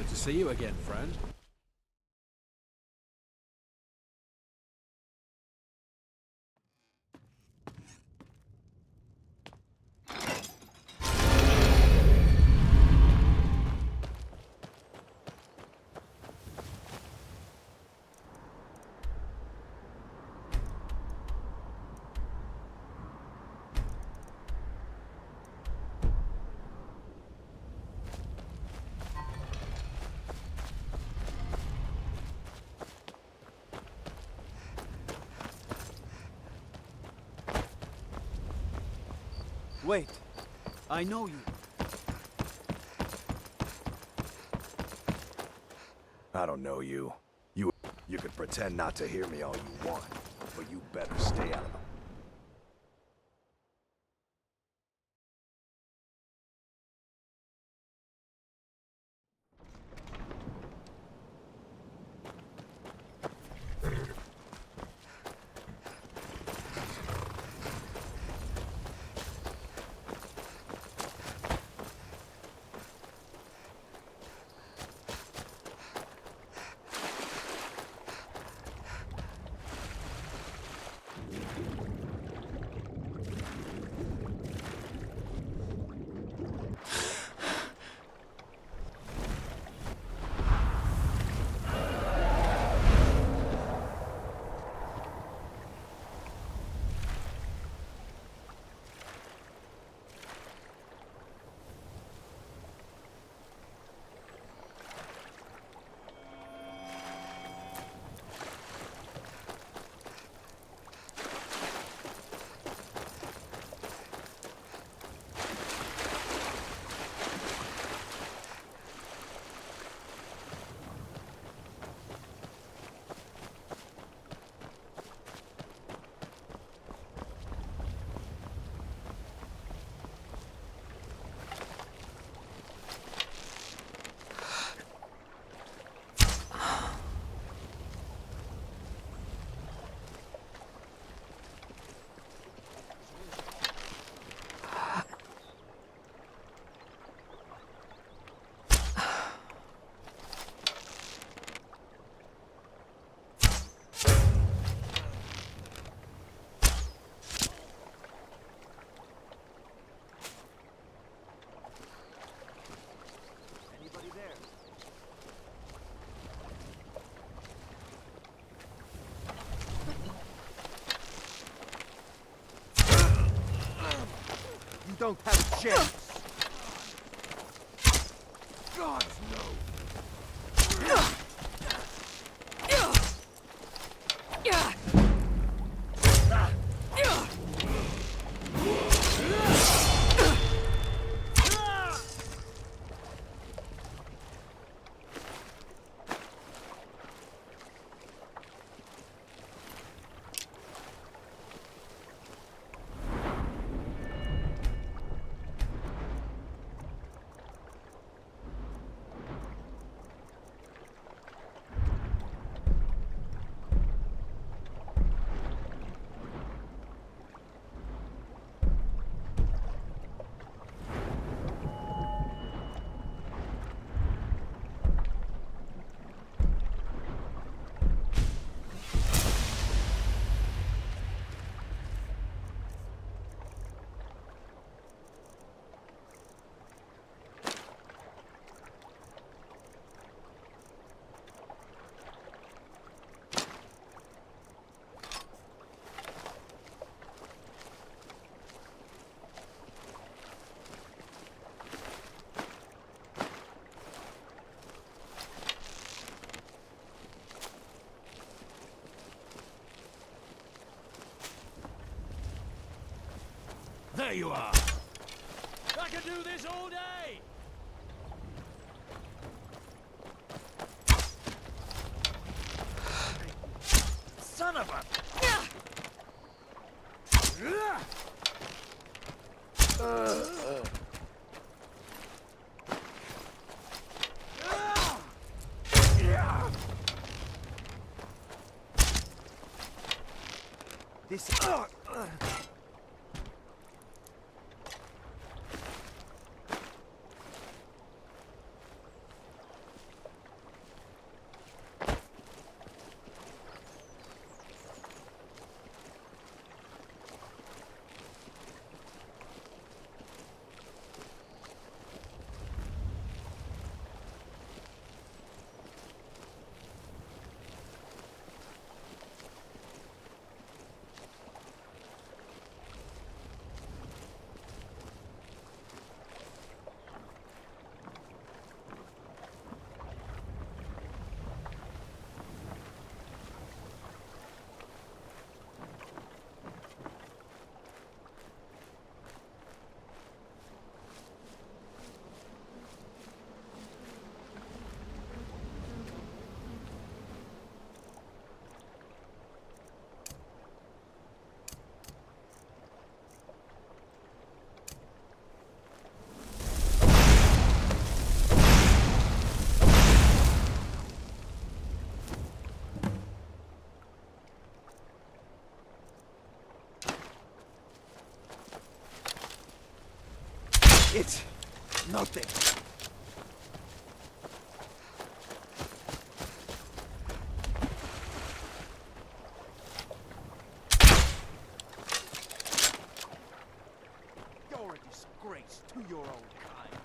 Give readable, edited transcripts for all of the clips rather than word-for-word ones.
Good to see you again, friend. Wait, I know you. I don't know you. You could pretend not to hear me all you want, but you better stay out of the You don't have a chance. gods, no! There you are! I can do this all day! Son of a... This... It's nothing. You're a disgrace to your own kind.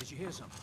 Did you hear something?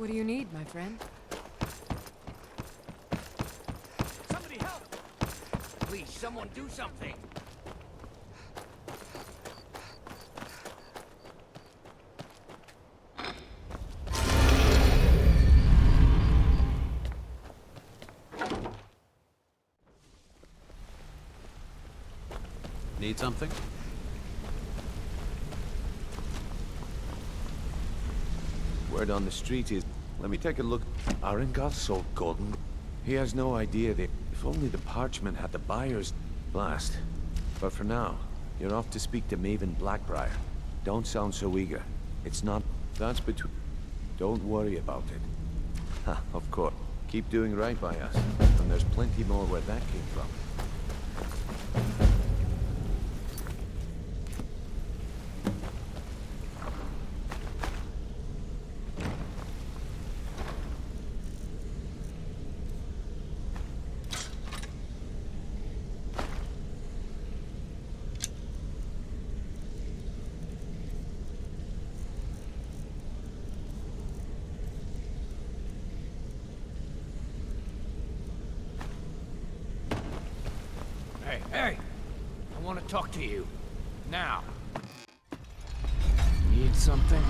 What do you need, my friend? Somebody help! Please, someone do something! Need something? Word on the street is... Let me take a look. Arengal sold Golden. He has no idea that... If only the parchment had the buyer's blast. But for now, you're off to speak to Maven Blackbriar. Don't sound so eager. It's not... That's between... Don't worry about it. Ha, of course. Keep doing right by us. And there's plenty more where that came from. Hey! I want to talk to you. Now. Need something?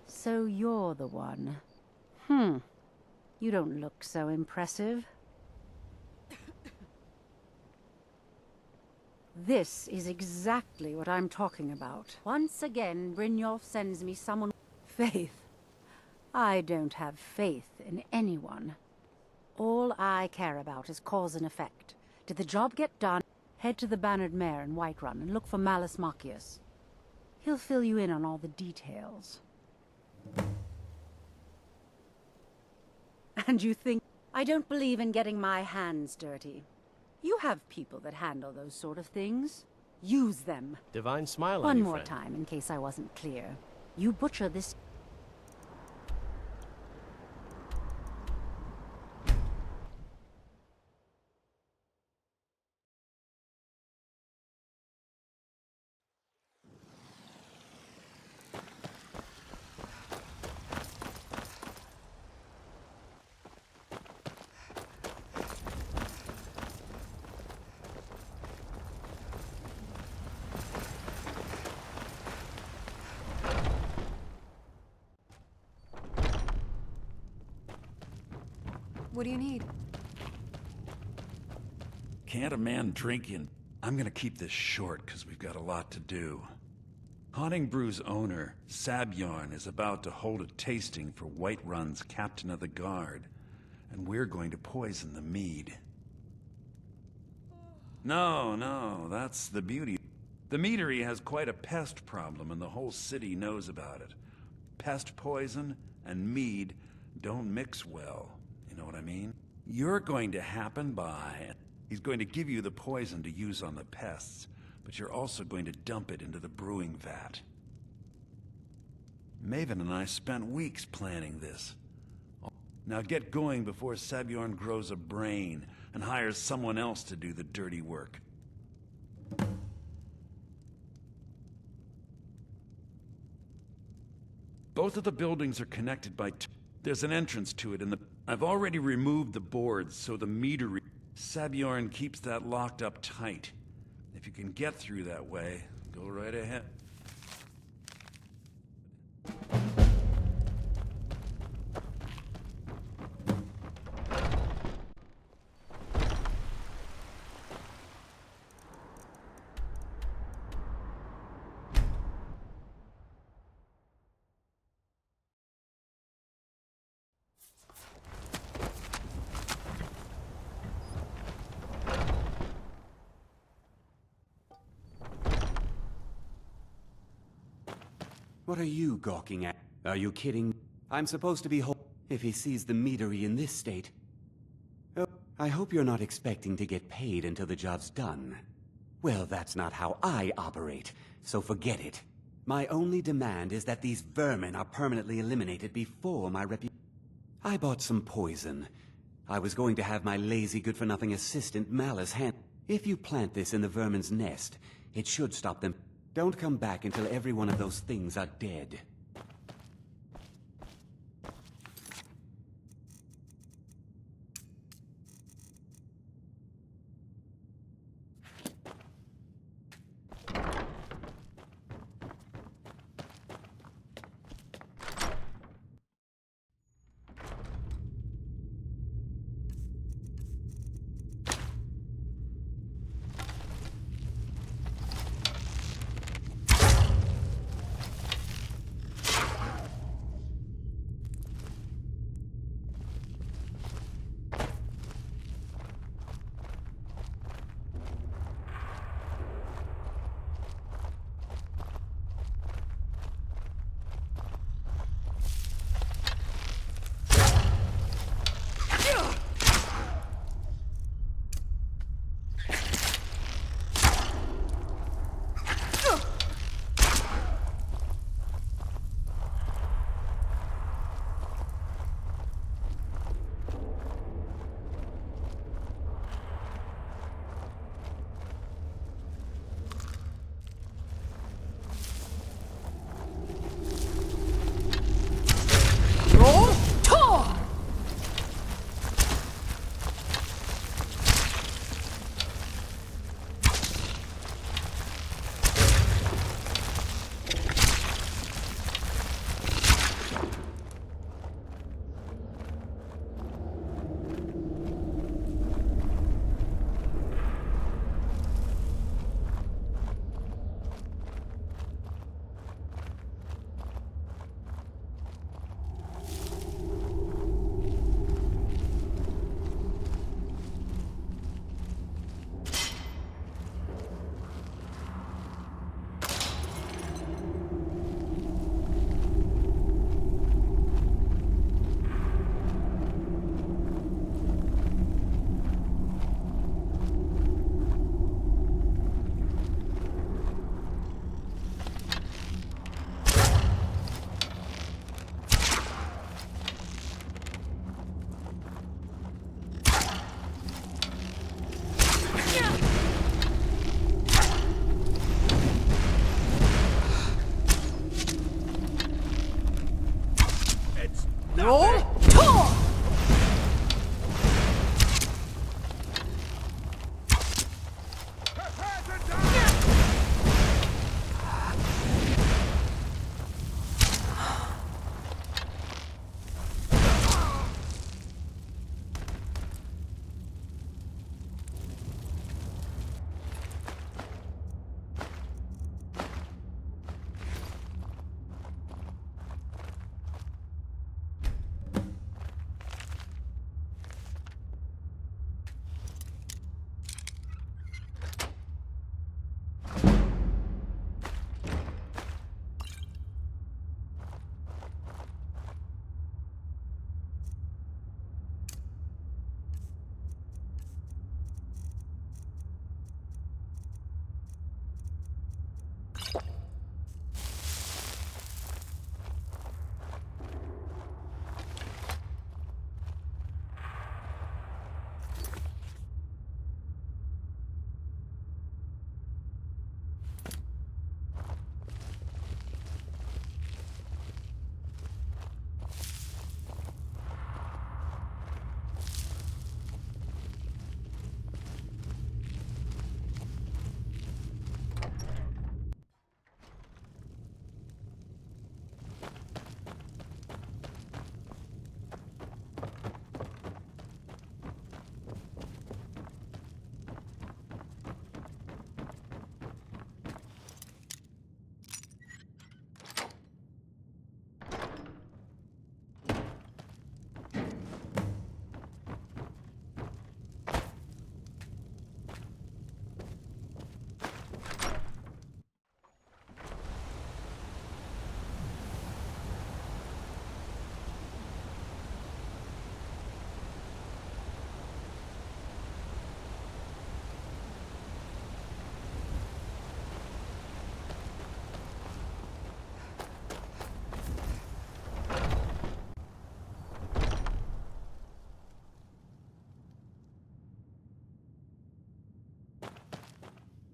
So you're the one. You don't look so impressive. This is exactly what I'm talking about. Once again, Brynjolf sends me someone... Faith. I don't have faith in anyone. All I care about is cause and effect. Did the job get done? Head to the Bannered Mare in Whiterun and look for Malus Macius. He'll fill you in on all the details. And you think... I don't believe in getting my hands dirty. You have people that handle those sort of things. Use them. Divine smile on One you, more friend. time, in case I wasn't clear. You butcher this... What do you need? Can't a man drink in? I'm gonna keep this short, because we've got a lot to do. Haunting Brew's owner, Sabjorn, is about to hold a tasting for Whiterun's Captain of the Guard, and we're going to poison the mead. No, that's the beauty. The meadery has quite a pest problem, and the whole city knows about it. Pest poison and mead don't mix well, you know what I mean? You're going to happen by. He's going to give you the poison to use on the pests, but you're also going to dump it into the brewing vat. Maven and I spent weeks planning this. Now get going before Sabjorn grows a brain and hires someone else to do the dirty work. Both of the buildings are connected by there's an entrance to it in the... I've already removed the boards, so the meadery... Sabjorn keeps that locked up tight. If you can get through that way, go right ahead. What are you gawking at? Are you kidding? I'm supposed to be if he sees the meadery in this state. Oh, I hope you're not expecting to get paid until the job's done. Well, that's not how I operate, so forget it. My only demand is that these vermin are permanently eliminated before my I bought some poison. I was going to have my lazy good-for-nothing assistant Malice hand. If you plant this in the vermin's nest, it should stop them. Don't come back until every one of those things are dead.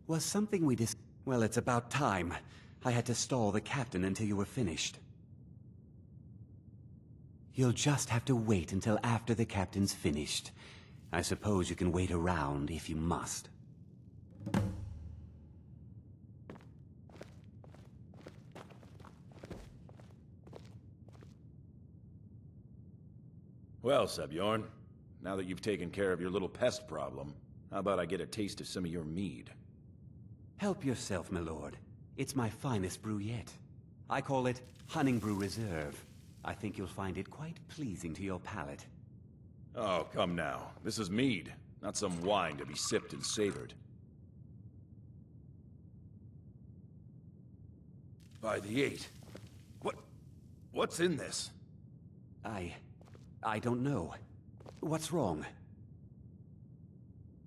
Was something we Well, it's about time. I had to stall the captain until you were finished. You'll just have to wait until after the captain's finished. I suppose you can wait around if you must. Well, Sebjorn, now that you've taken care of your little pest problem, how about I get a taste of some of your mead? Help yourself, my lord. It's my finest brew yet. I call it Honningbrew Reserve. I think you'll find it quite pleasing to your palate. Oh, come now. This is mead, not some wine to be sipped and savored. By the 8. What's in this? I don't know. What's wrong?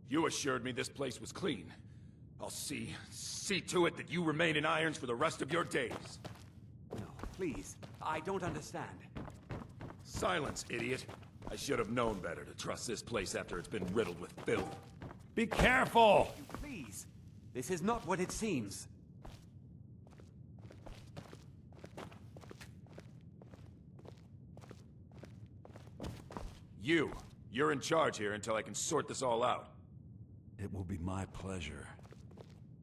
You assured me this place was clean. I'll see to it that you remain in irons for the rest of your days. No, please. I don't understand. Silence, idiot. I should have known better to trust this place after it's been riddled with filth. Be careful! Please. This is not what it seems. You're in charge here until I can sort this all out. It will be my pleasure.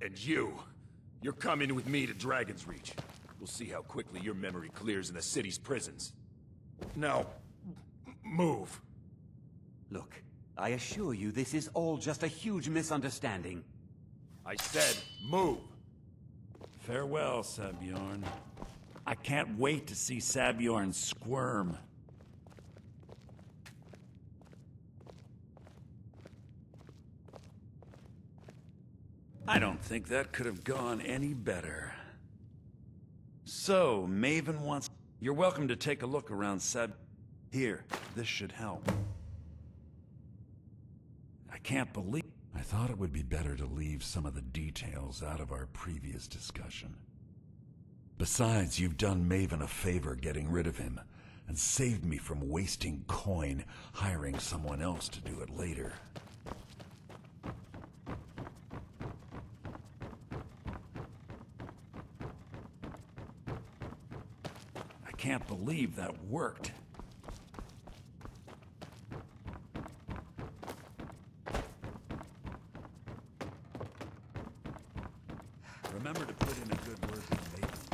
And you're coming with me to Dragon's Reach. We'll see how quickly your memory clears in the city's prisons. Now, move. Look, I assure you this is all just a huge misunderstanding. I said move. Farewell, Sabjorn. I can't wait to see Sabjorn squirm. I don't think that could have gone any better. So, Maven wants... You're welcome to take a look around Here, this should help. I can't believe... I thought it would be better to leave some of the details out of our previous discussion. Besides, you've done Maven a favor getting rid of him, and saved me from wasting coin hiring someone else to do it later. I can't believe that worked. Remember to put in a good word with Maven.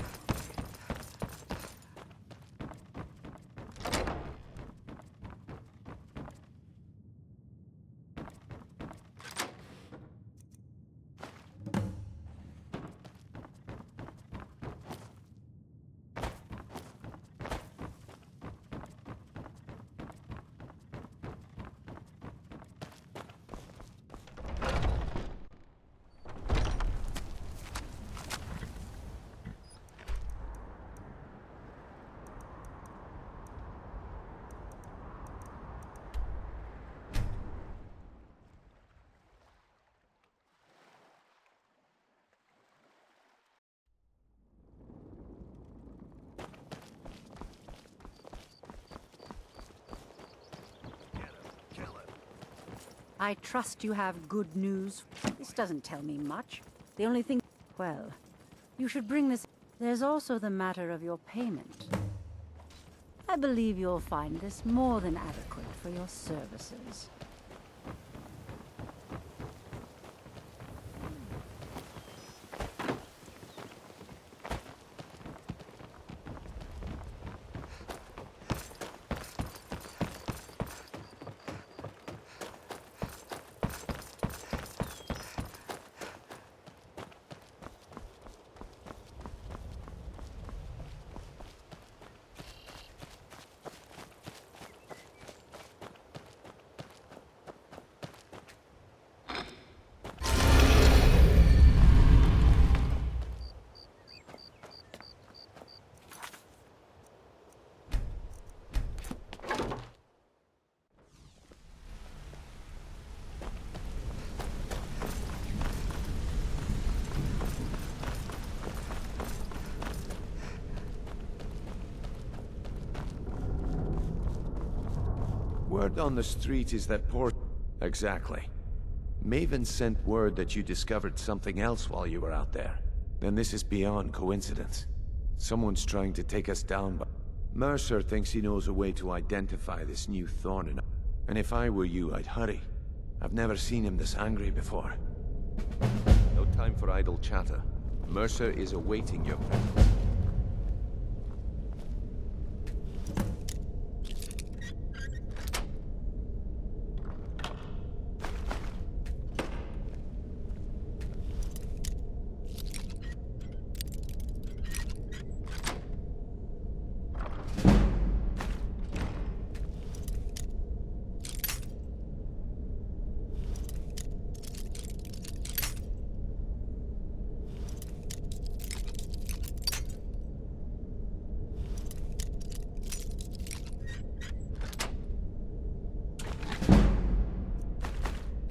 I trust you have good news. This doesn't tell me much. The only thing... Well, you should bring this... There's also the matter of your payment. I believe you'll find this more than adequate for your services. Word on the street is that poor... Exactly. Maven sent word that you discovered something else while you were out there. Then this is beyond coincidence. Someone's trying to take us down, but Mercer thinks he knows a way to identify this new thorn in. And if I were you, I'd hurry. I've never seen him this angry before. No time for idle chatter. Mercer is awaiting your presence.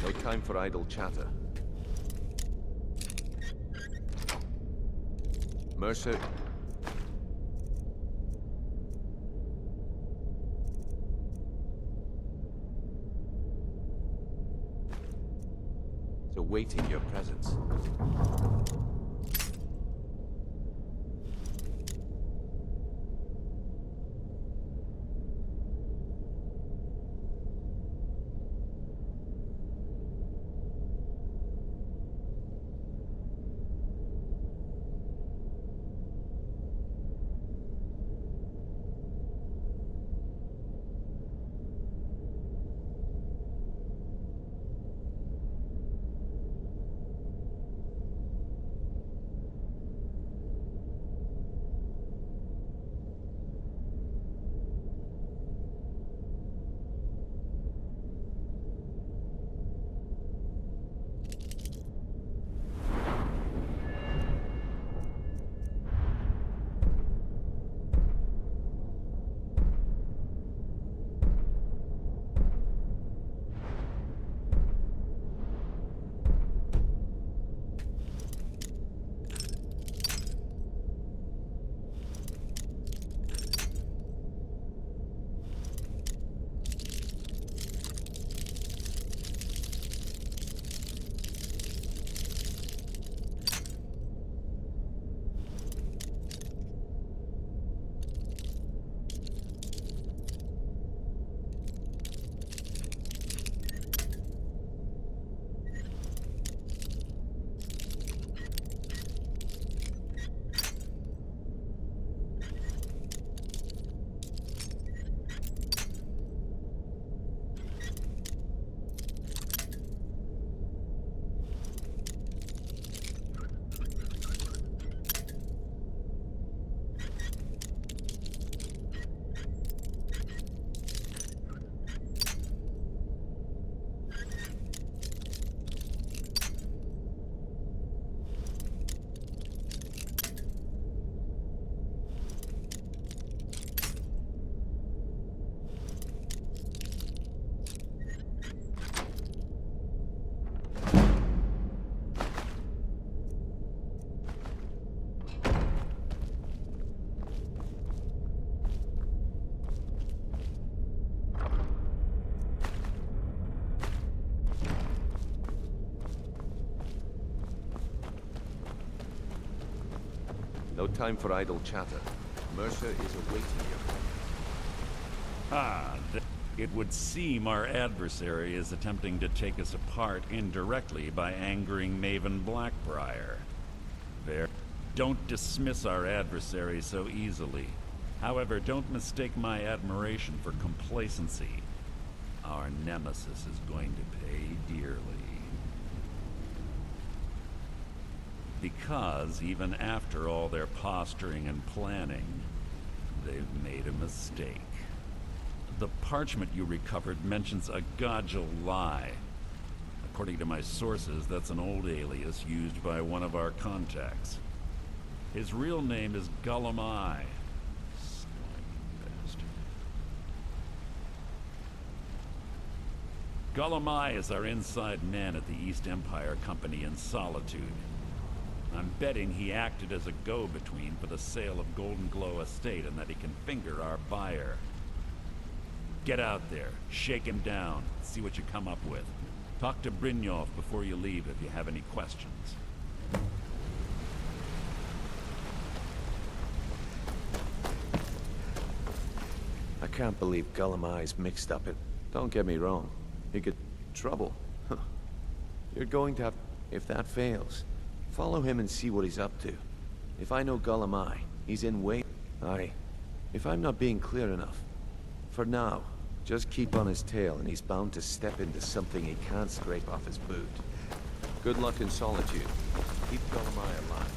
No time for idle chatter. Mercer... is awaiting your presence. No time for idle chatter. Mercer is awaiting you. Ah, it would seem our adversary is attempting to take us apart indirectly by angering Maven Blackbriar. There. Don't dismiss our adversary so easily. However, don't mistake my admiration for complacency. Our nemesis is going to pay dearly. Because even after all their posturing and planning, they've made a mistake. The parchment you recovered mentions a Godjal lie. According to my sources, that's an old alias used by one of our contacts. His real name is Gullum. Gullum is our inside man at the East Empire Company in Solitude. I'm betting he acted as a go-between for the sale of Golden Glow Estate and that he can finger our buyer. Get out there, shake him down, see what you come up with. Talk to Brynjolf before you leave if you have any questions. I can't believe Gullumai's mixed up in... Don't get me wrong. He could... trouble. You're going to have... If that fails, follow him and see what he's up to. If I know Gullumai, he's in way... Aye. If I'm not being clear enough. For now, just keep on his tail and he's bound to step into something he can't scrape off his boot. Good luck in solitude. Keep Gullumai alive.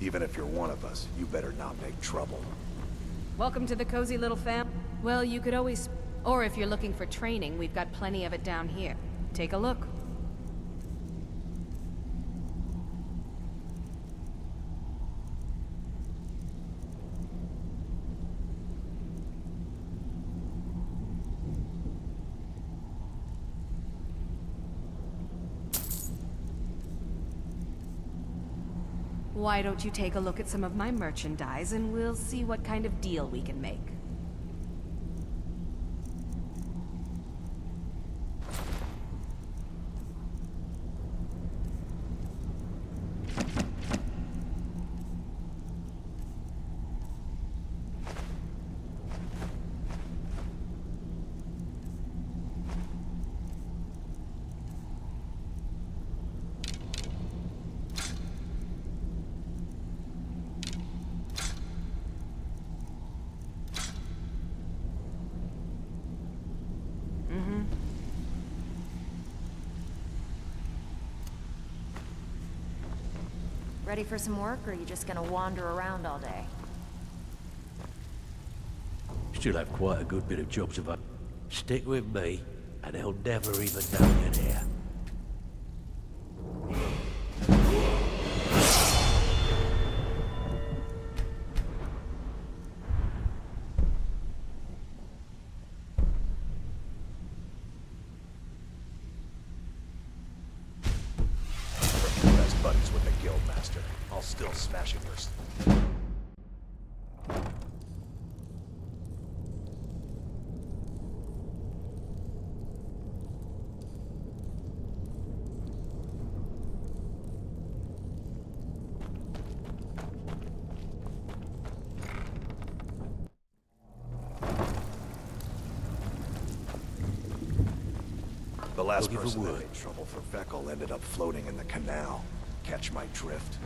Even if you're one of us, you better not make trouble. Welcome to the cozy little fam. Well, you could always... Or if you're looking for training, we've got plenty of it down here. Take a look. Why don't you take a look at some of my merchandise and we'll see what kind of deal we can make. Ready for some work, or are you just gonna wander around all day? Still have quite a good bit of jobs of up. Stick with me, and they'll never even know you're there. Best buddies with the Guildmaster. I'll still smash it first. The last person that made trouble for Vekel ended up floating in the canal. Catch my drift?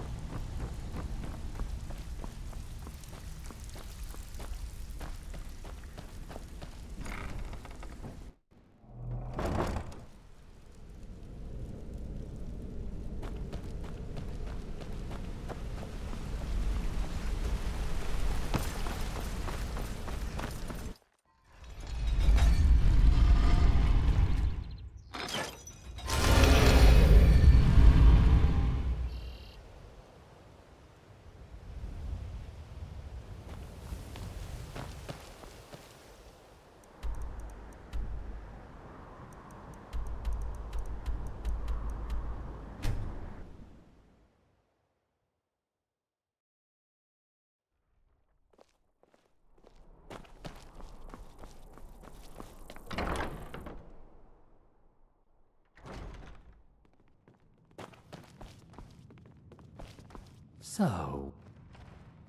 So,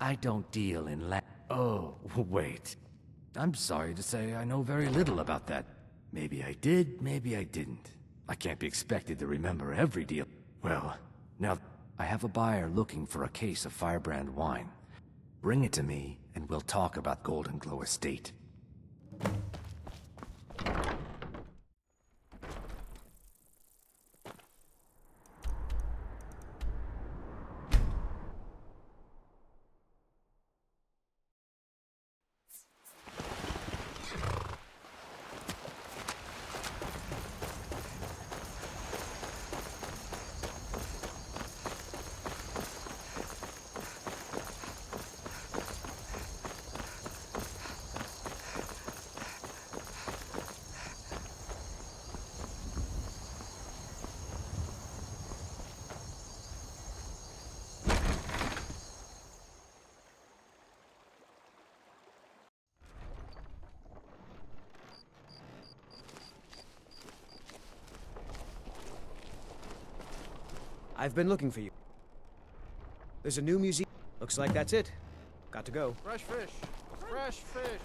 I don't deal in Oh, wait. I'm sorry to say I know very little about that. Maybe I did, maybe I didn't. I can't be expected to remember every deal. Well, now, I have a buyer looking for a case of Firebrand wine. Bring it to me, and we'll talk about Golden Glow Estate. I've been looking for you. There's a new museum. Looks like that's it. Got to go. Fresh fish! Fresh fish!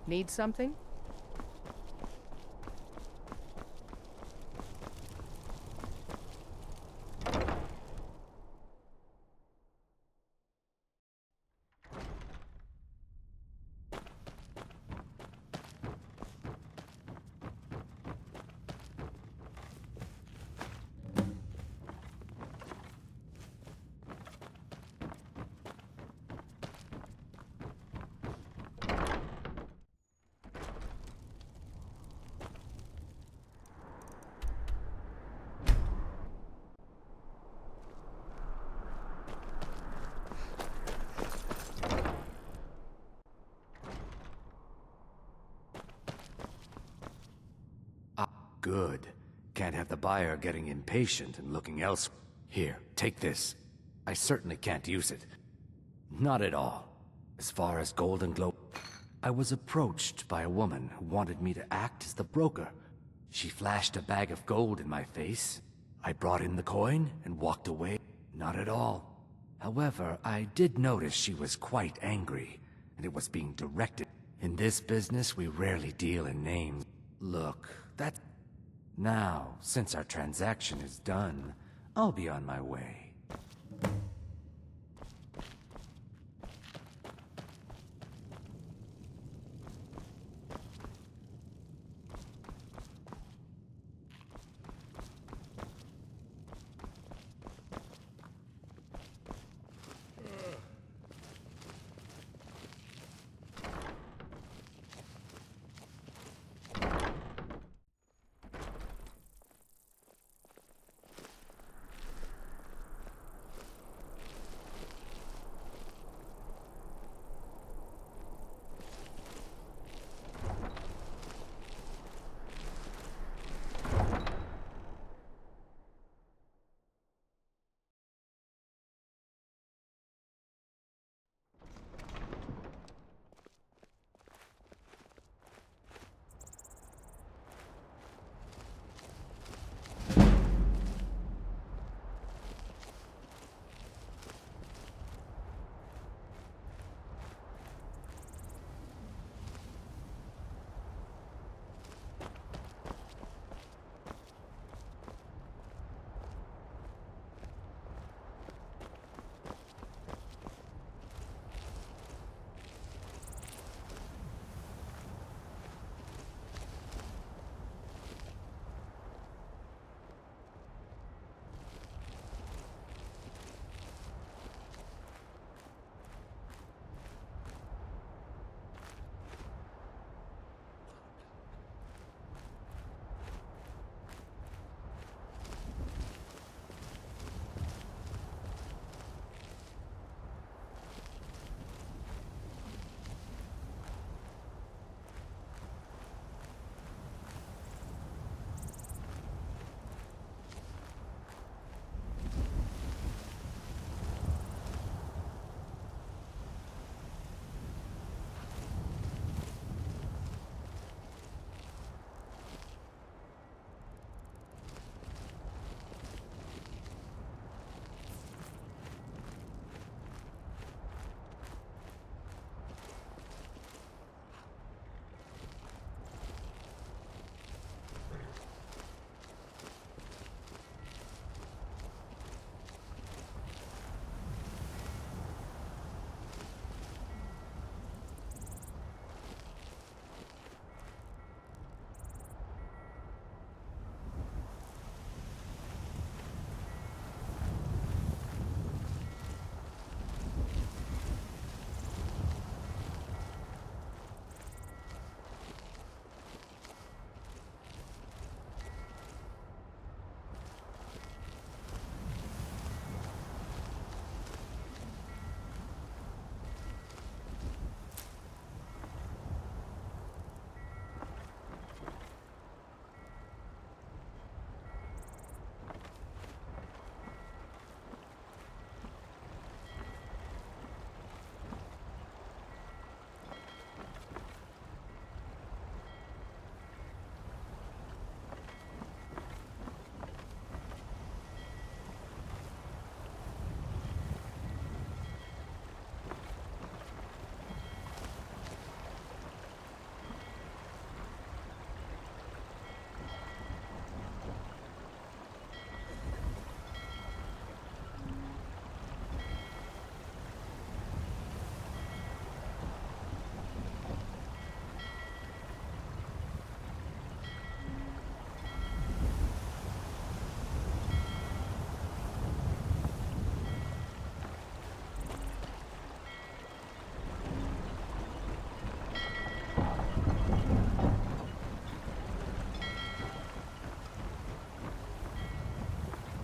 Need something? Good. Can't have the buyer getting impatient and looking elsewhere. Here, take this. I certainly can't use it. Not at all. As far as Golden Globe, I was approached by a woman who wanted me to act as the broker. She flashed a bag of gold in my face. I brought in the coin and walked away. Not at all. However, I did notice she was quite angry, and it was being directed. In this business, we rarely deal in names. Look, that... Now, since our transaction is done, I'll be on my way.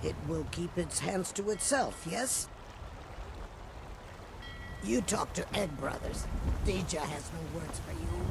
It will keep its hands to itself, yes? You talk to Egg Brothers. Deja has no words for you.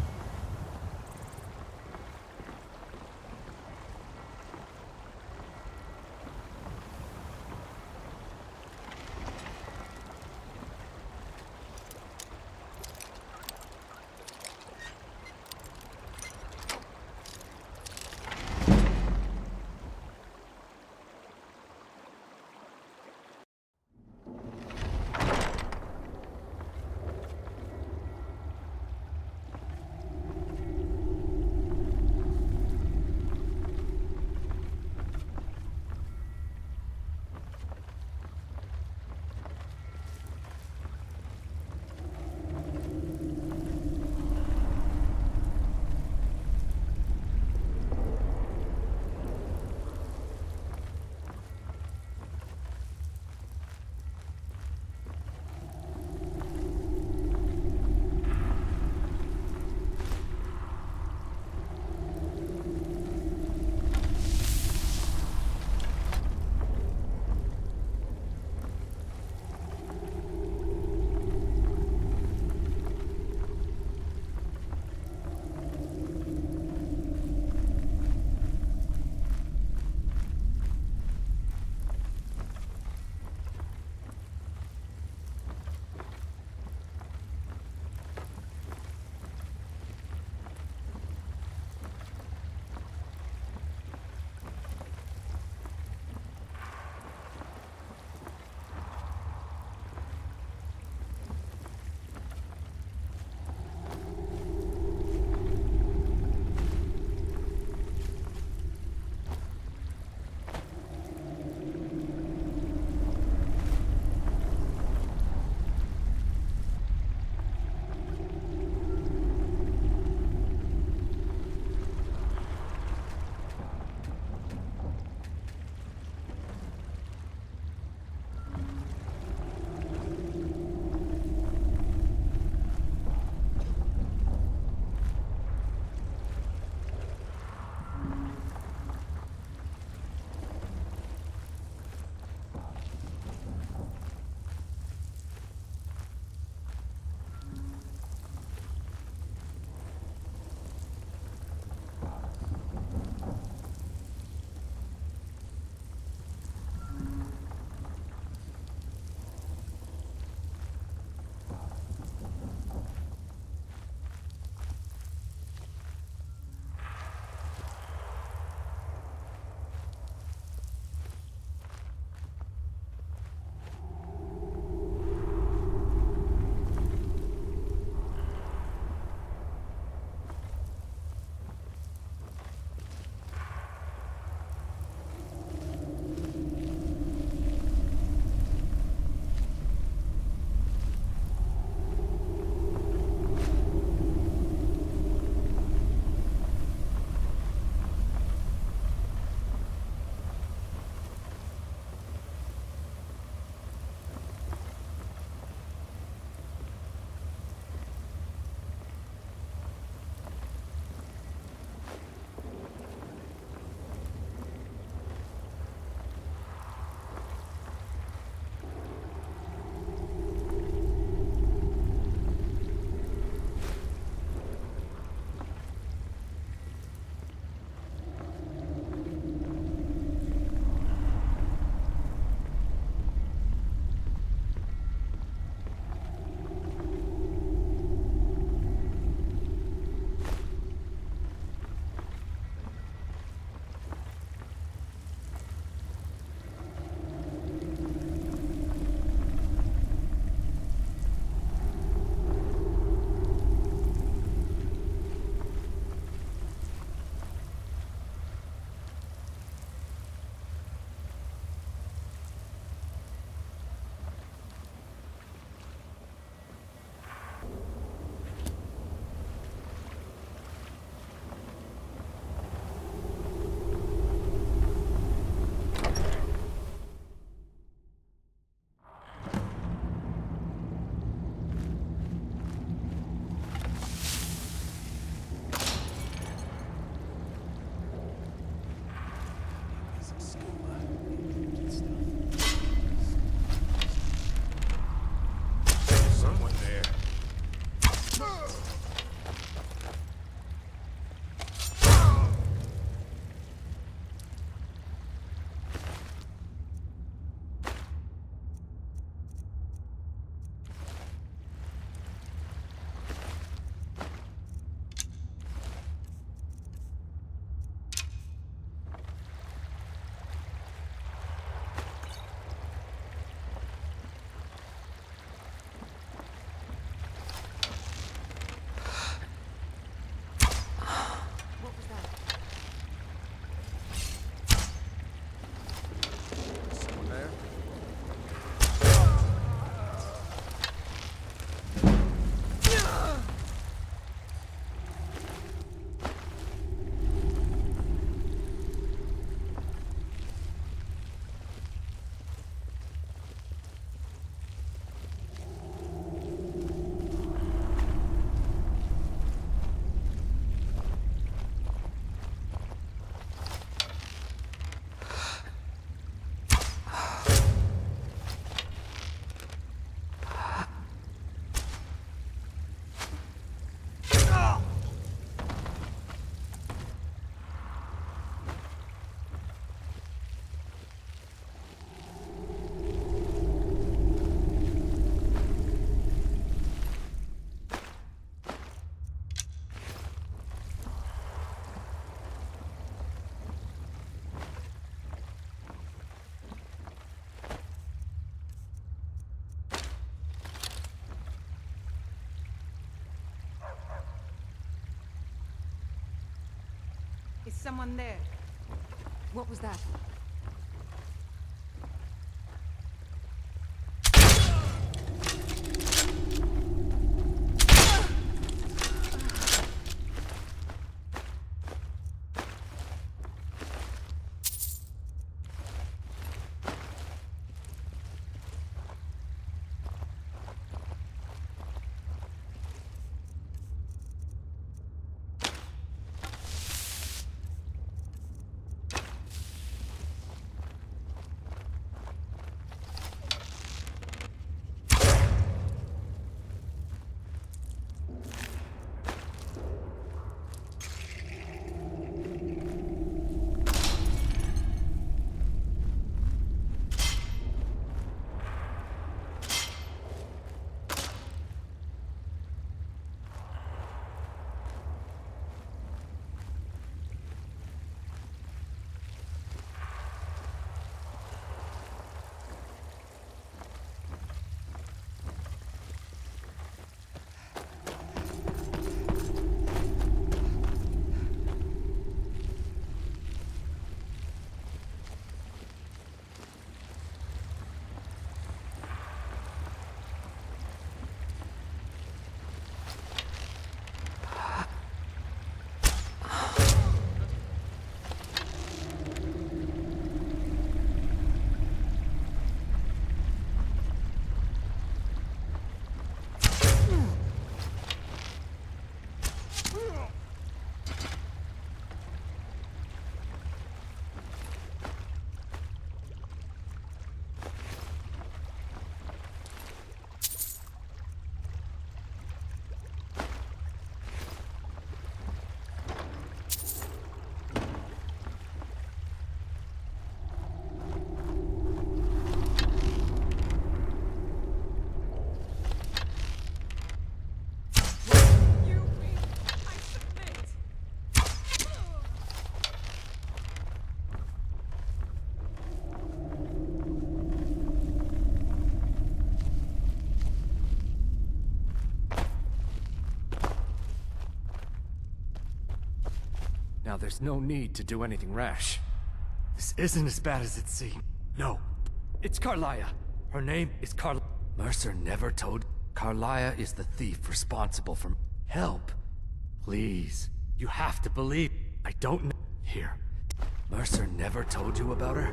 Is someone there? What was that? Now there's no need to do anything rash. This isn't as bad as it seems. No, it's Carlia. Her name is Carl. Mercer never told. Carlia is the thief responsible for help. Please, you have to believe. I don't know. Here, Mercer never told you about her?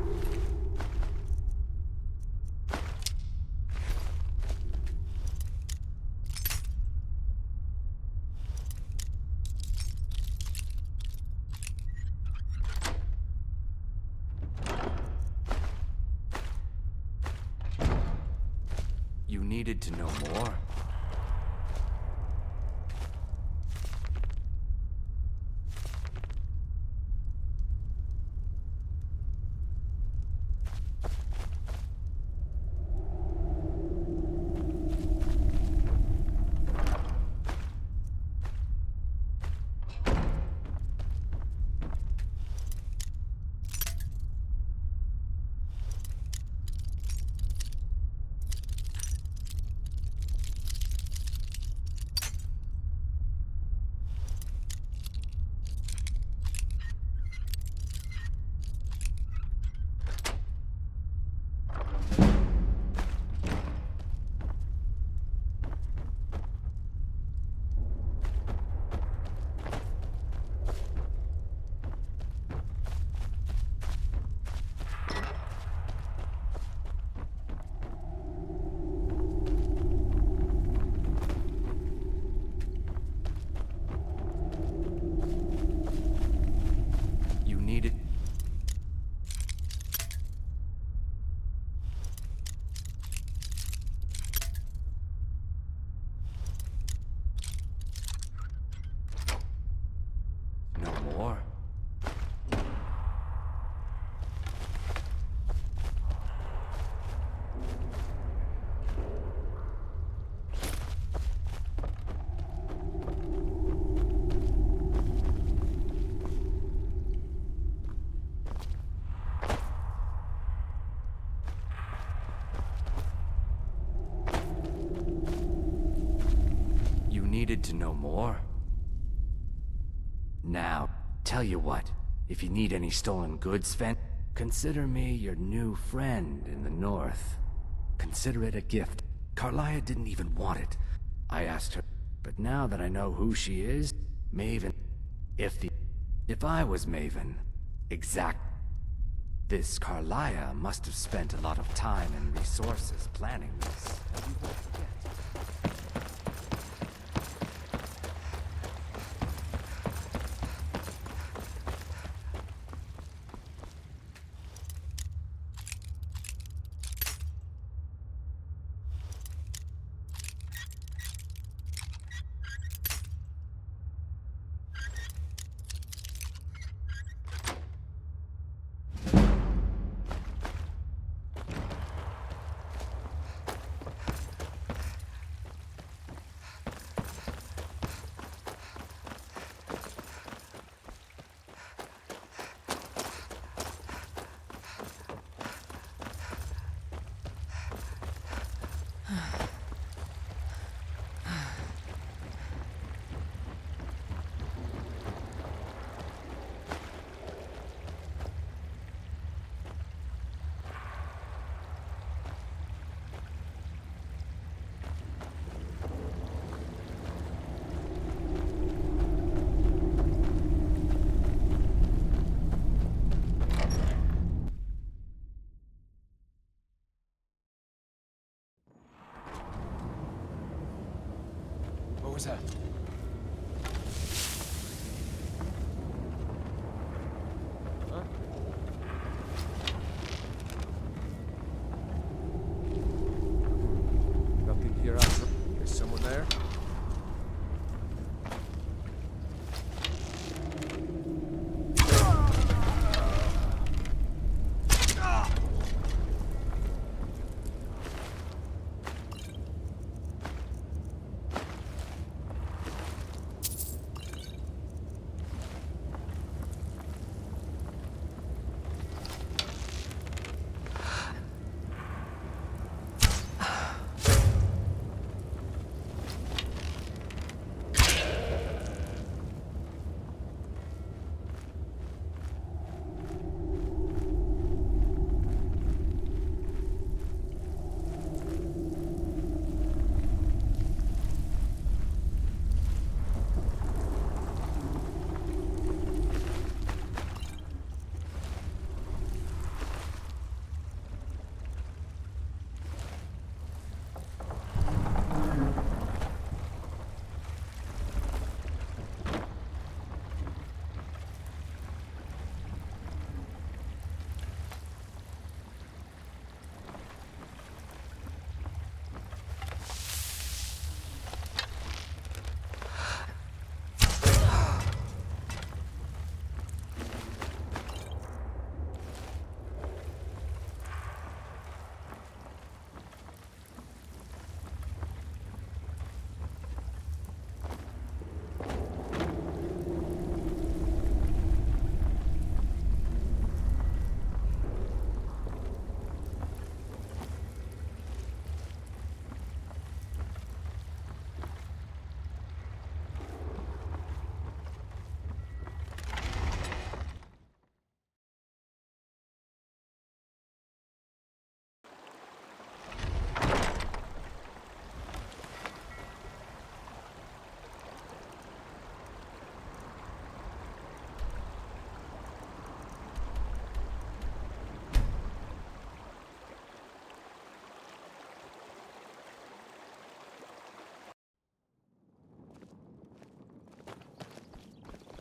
You needed to know more. Needed to know more? Now, tell you what. If you need any stolen goods, Sven, consider me your new friend in the north. Consider it a gift. Carlia didn't even want it. I asked her, but now that I know who she is, Maven... If I was Maven... This Carlia must have spent a lot of time and resources planning this. Have you both forget? What was that? Huh? Nothing here. Is someone there?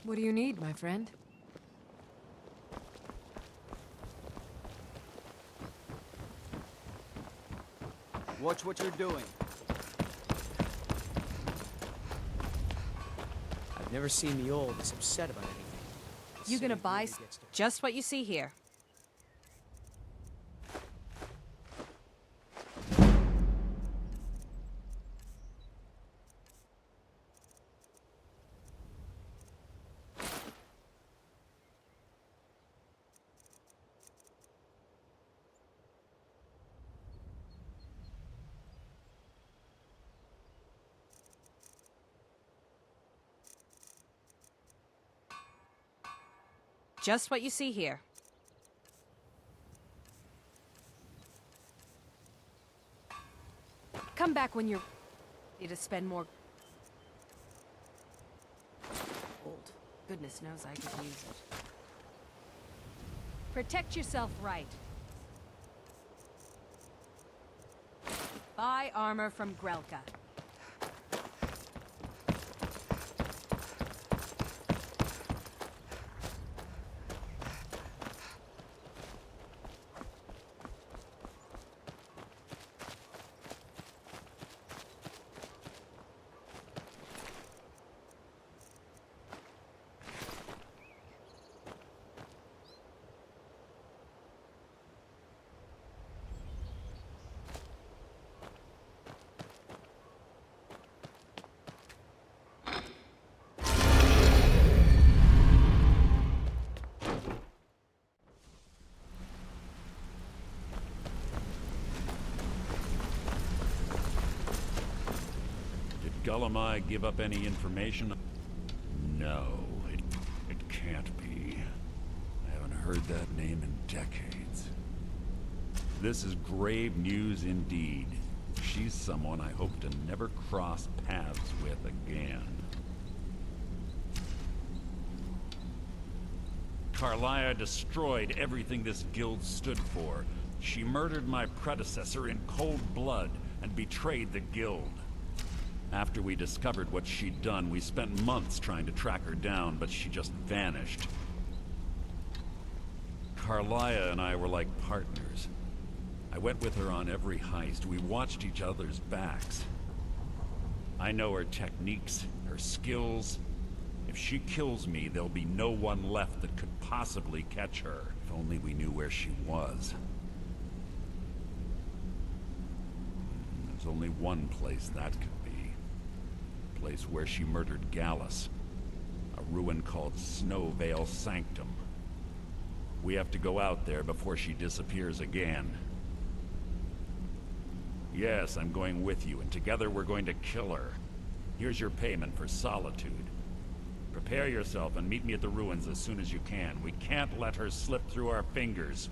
What do you need, my friend? Watch what you're doing. I've never seen the old this upset about anything. You gonna buy Really gets to- just what you see here. Just what you see here. Come back when you're ready to spend more gold. Goodness knows I could use it. Protect yourself right. Buy armor from Grelka. Gullumai give up any information? No, it can't be. I haven't heard that name in decades. This is grave news indeed. She's someone I hope to never cross paths with again. Carlia destroyed everything this guild stood for. She murdered my predecessor in cold blood and betrayed the guild. After we discovered what she'd done, we spent months trying to track her down, but she just vanished. Carlia and I were like partners. I went with her on every heist. We watched each other's backs. I know her techniques, her skills. If she kills me, there'll be no one left that could possibly catch her. If only we knew where she was. There's only one place that could be. Place where she murdered Gallus. A ruin called Snowvale Sanctum. We have to go out there before she disappears again. Yes, I'm going with you, and together we're going to kill her. Here's your payment for solitude. Prepare yourself and meet me at the ruins as soon as you can. We can't let her slip through our fingers.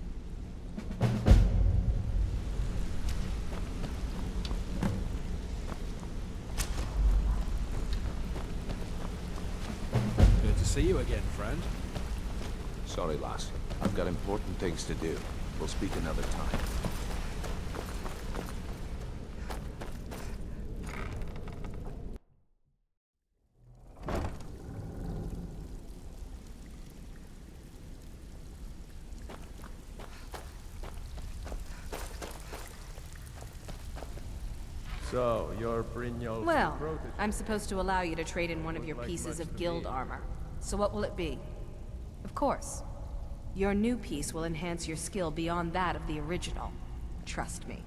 Good to see you again, friend. Sorry, lass. I've got important things to do. We'll speak another time. So, you're Brynjolf's Well, protege. I'm supposed to allow you to trade in one of your pieces of guild armor. So what will it be? Of course. Your new piece will enhance your skill beyond that of the original. Trust me.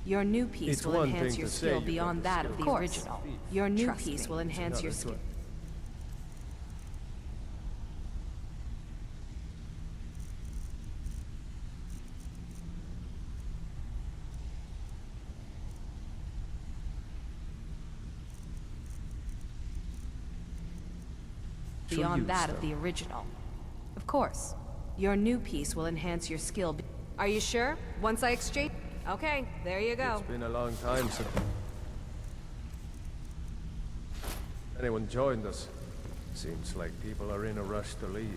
Your new piece It's will one enhance thing your to say skill you beyond got that of the the skill. original. Thief. Your new Trust piece me. will enhance your Another skill. Beyond that of the original. Of course. Your new piece will enhance your skill. Are you sure? Once I exchange... Okay, there you go. It's been a long time since anyone joined us. Seems like people are in a rush to leave.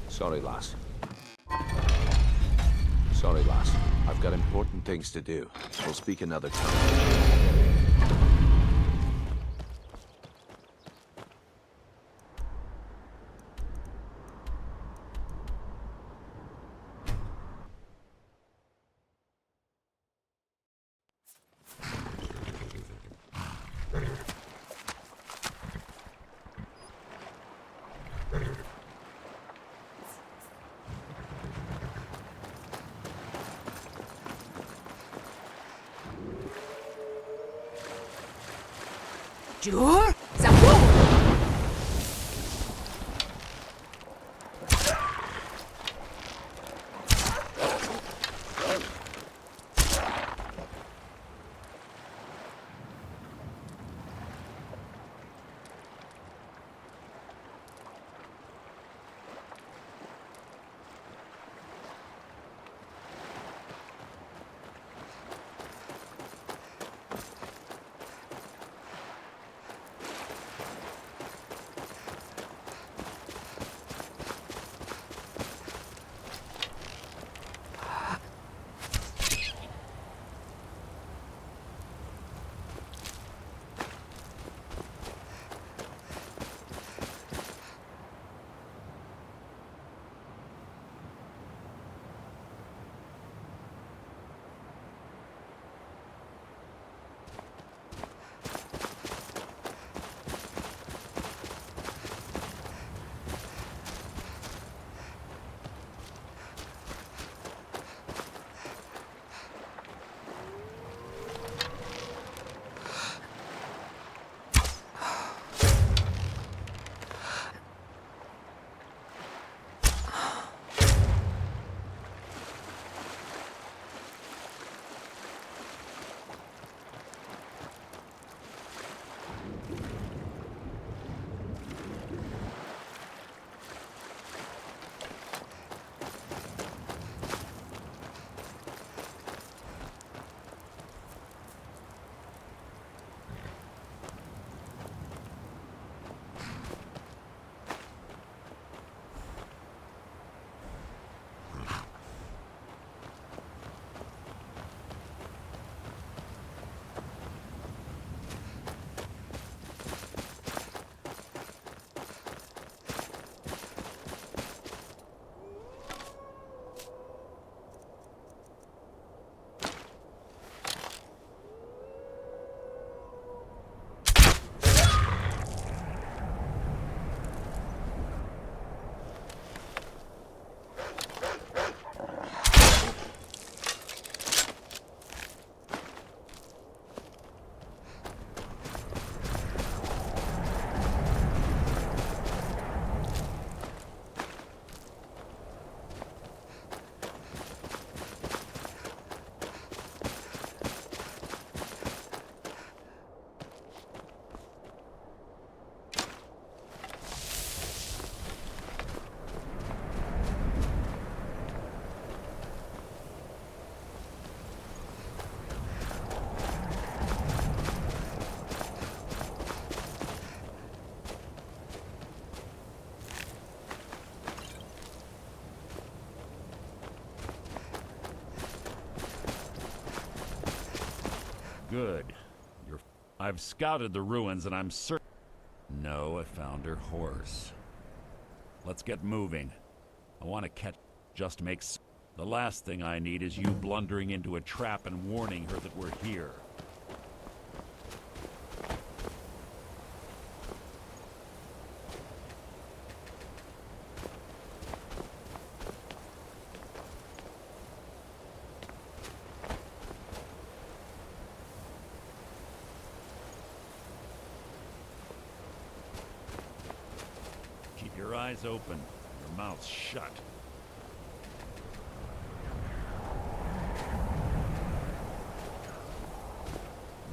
Sorry, lass. Sorry, lass. I've got important things to do. We'll speak another time. Sure? Good. I've scouted the ruins and I'm certain... No, I found her horse. Let's get moving. I want to catch... Just makes... The last thing I need is you blundering into a trap and warning her that we're here. Keep your eyes open, your mouth shut.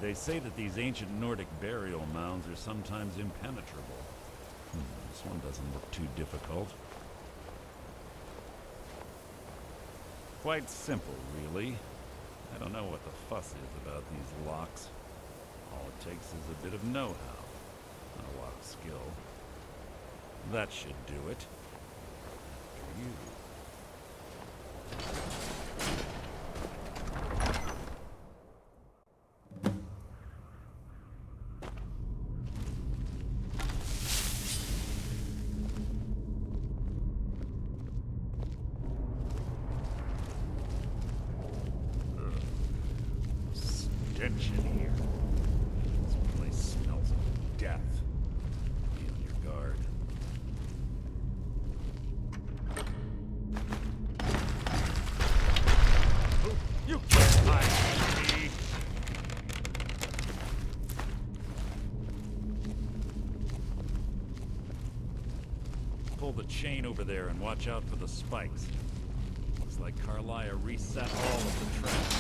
They say that these ancient Nordic burial mounds are sometimes impenetrable. This one doesn't look too difficult. Quite simple, really. I don't know what the fuss is about these locks. All it takes is a bit of know-how, not a lot of skill. That should do it. After you. Stench in here. This place smells of death. Be on your guard. You can't hide from me! pull the chain over there and watch out for the spikes. Looks like Carlia reset all of the traps.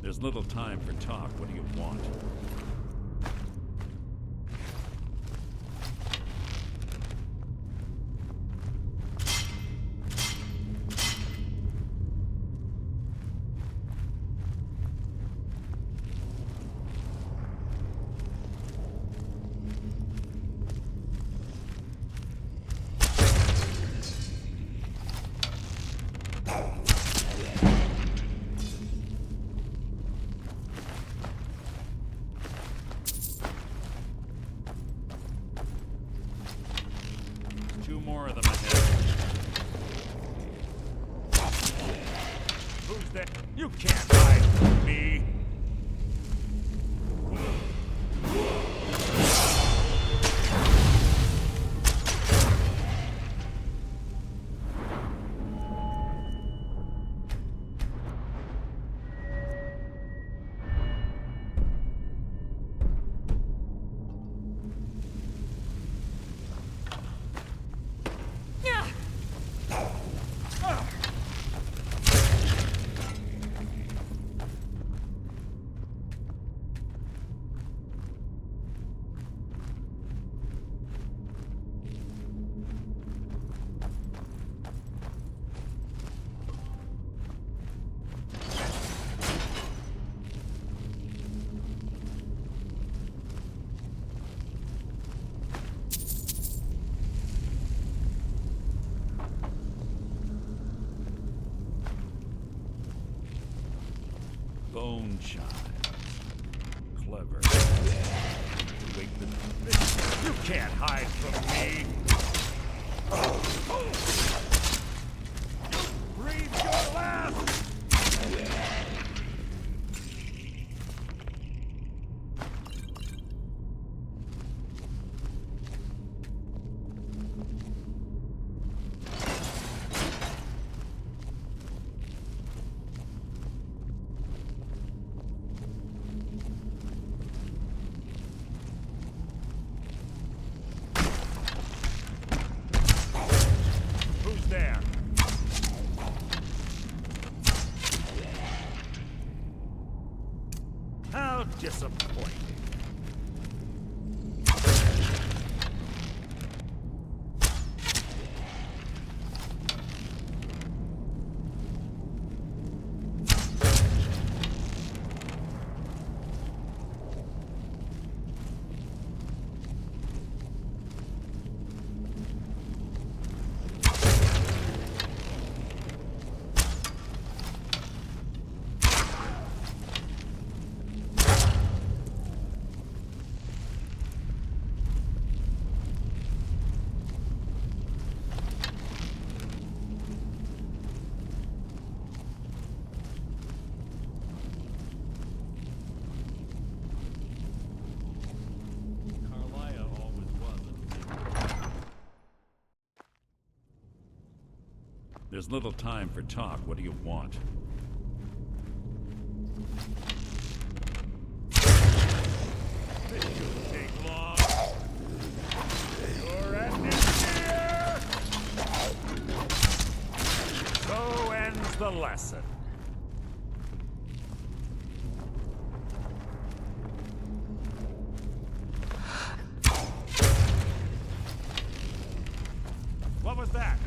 There's little time for talk. What do you want? Two more of them ahead. Who's that? You can't hide from me! Bone chimes. Clever. Wake the... You can't hide from me! You breathe your last! There. How disappointing. There's little time for talk. What do you want? This shouldn't take long. Your end is here! So ends the lesson. What was that?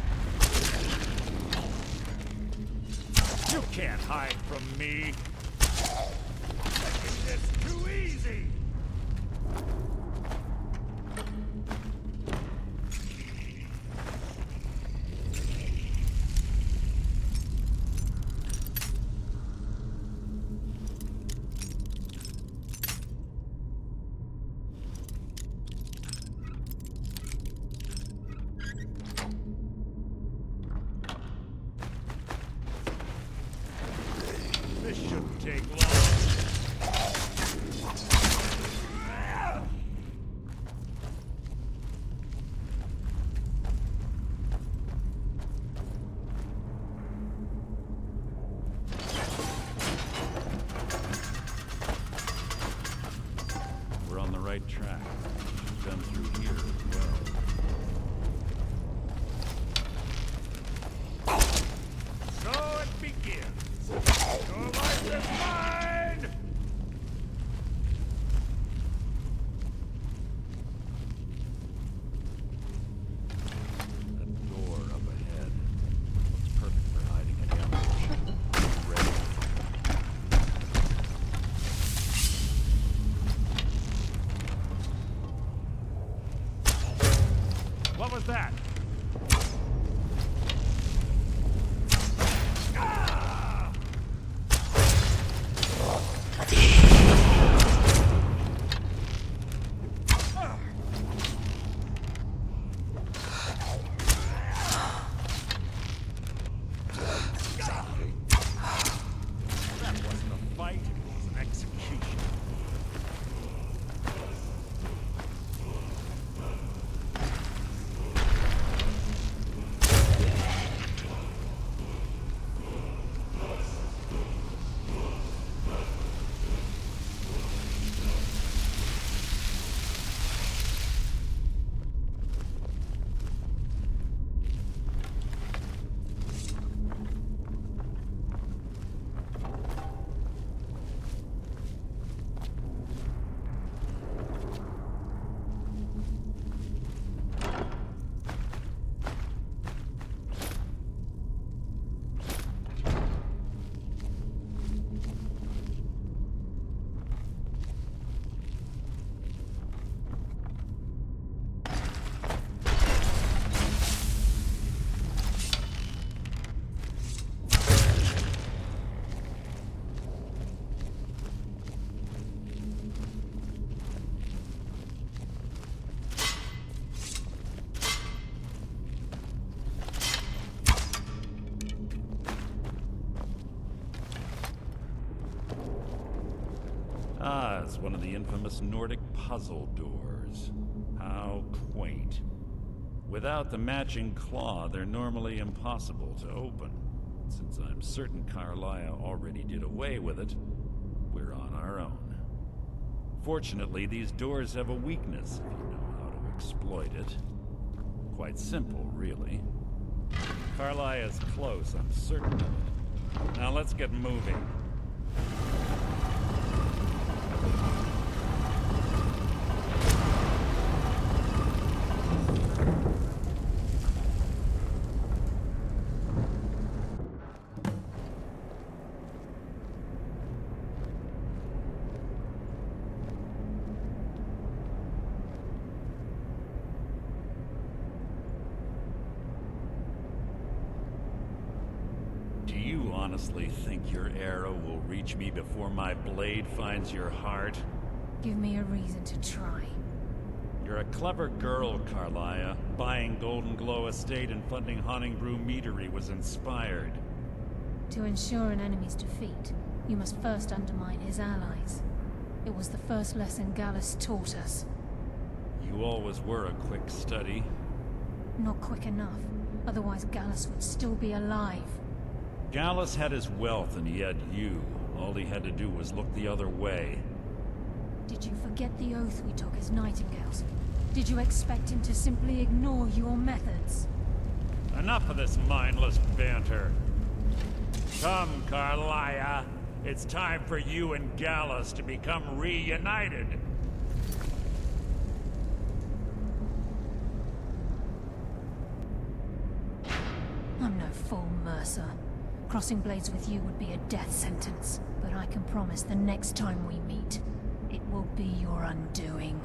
You can't hide from me. Making this too easy. This shouldn't take long. We're on the right track. Should've been through here as well. So it begins. Your life is mine! That door up ahead looks perfect for hiding an ambush. I'm ready. What was that? That wasn't a fight, it was an execution. Ah, it's one of the infamous Nordic puzzle doors. How quaint. Without the matching claw, they're normally impossible to open. Since I'm certain Carlia already did away with it, we're on our own. Fortunately, these doors have a weakness if you know how to exploit it. Quite simple, really. Carlia is close, I'm certain of it. Now let's get moving. Do you honestly think your arrow will reach me before my blade finds your heart? Give me a reason to try. You're a clever girl, Carlia. Buying Golden Glow Estate and funding Honningbrew Meadery was inspired. To ensure an enemy's defeat, you must first undermine his allies. It was the first lesson Gallus taught us. You always were a quick study. Not quick enough, otherwise Gallus would still be alive. Gallus had his wealth and he had you. All he had to do was look the other way. Did you forget the oath we took as Nightingales? Did you expect him to simply ignore your methods? Enough of this mindless banter. Come, Carlia. It's time for you and Gallus to become reunited. I'm no fool, Mercer. Crossing blades with you would be a death sentence, but I can promise the next time we meet, it will be your undoing.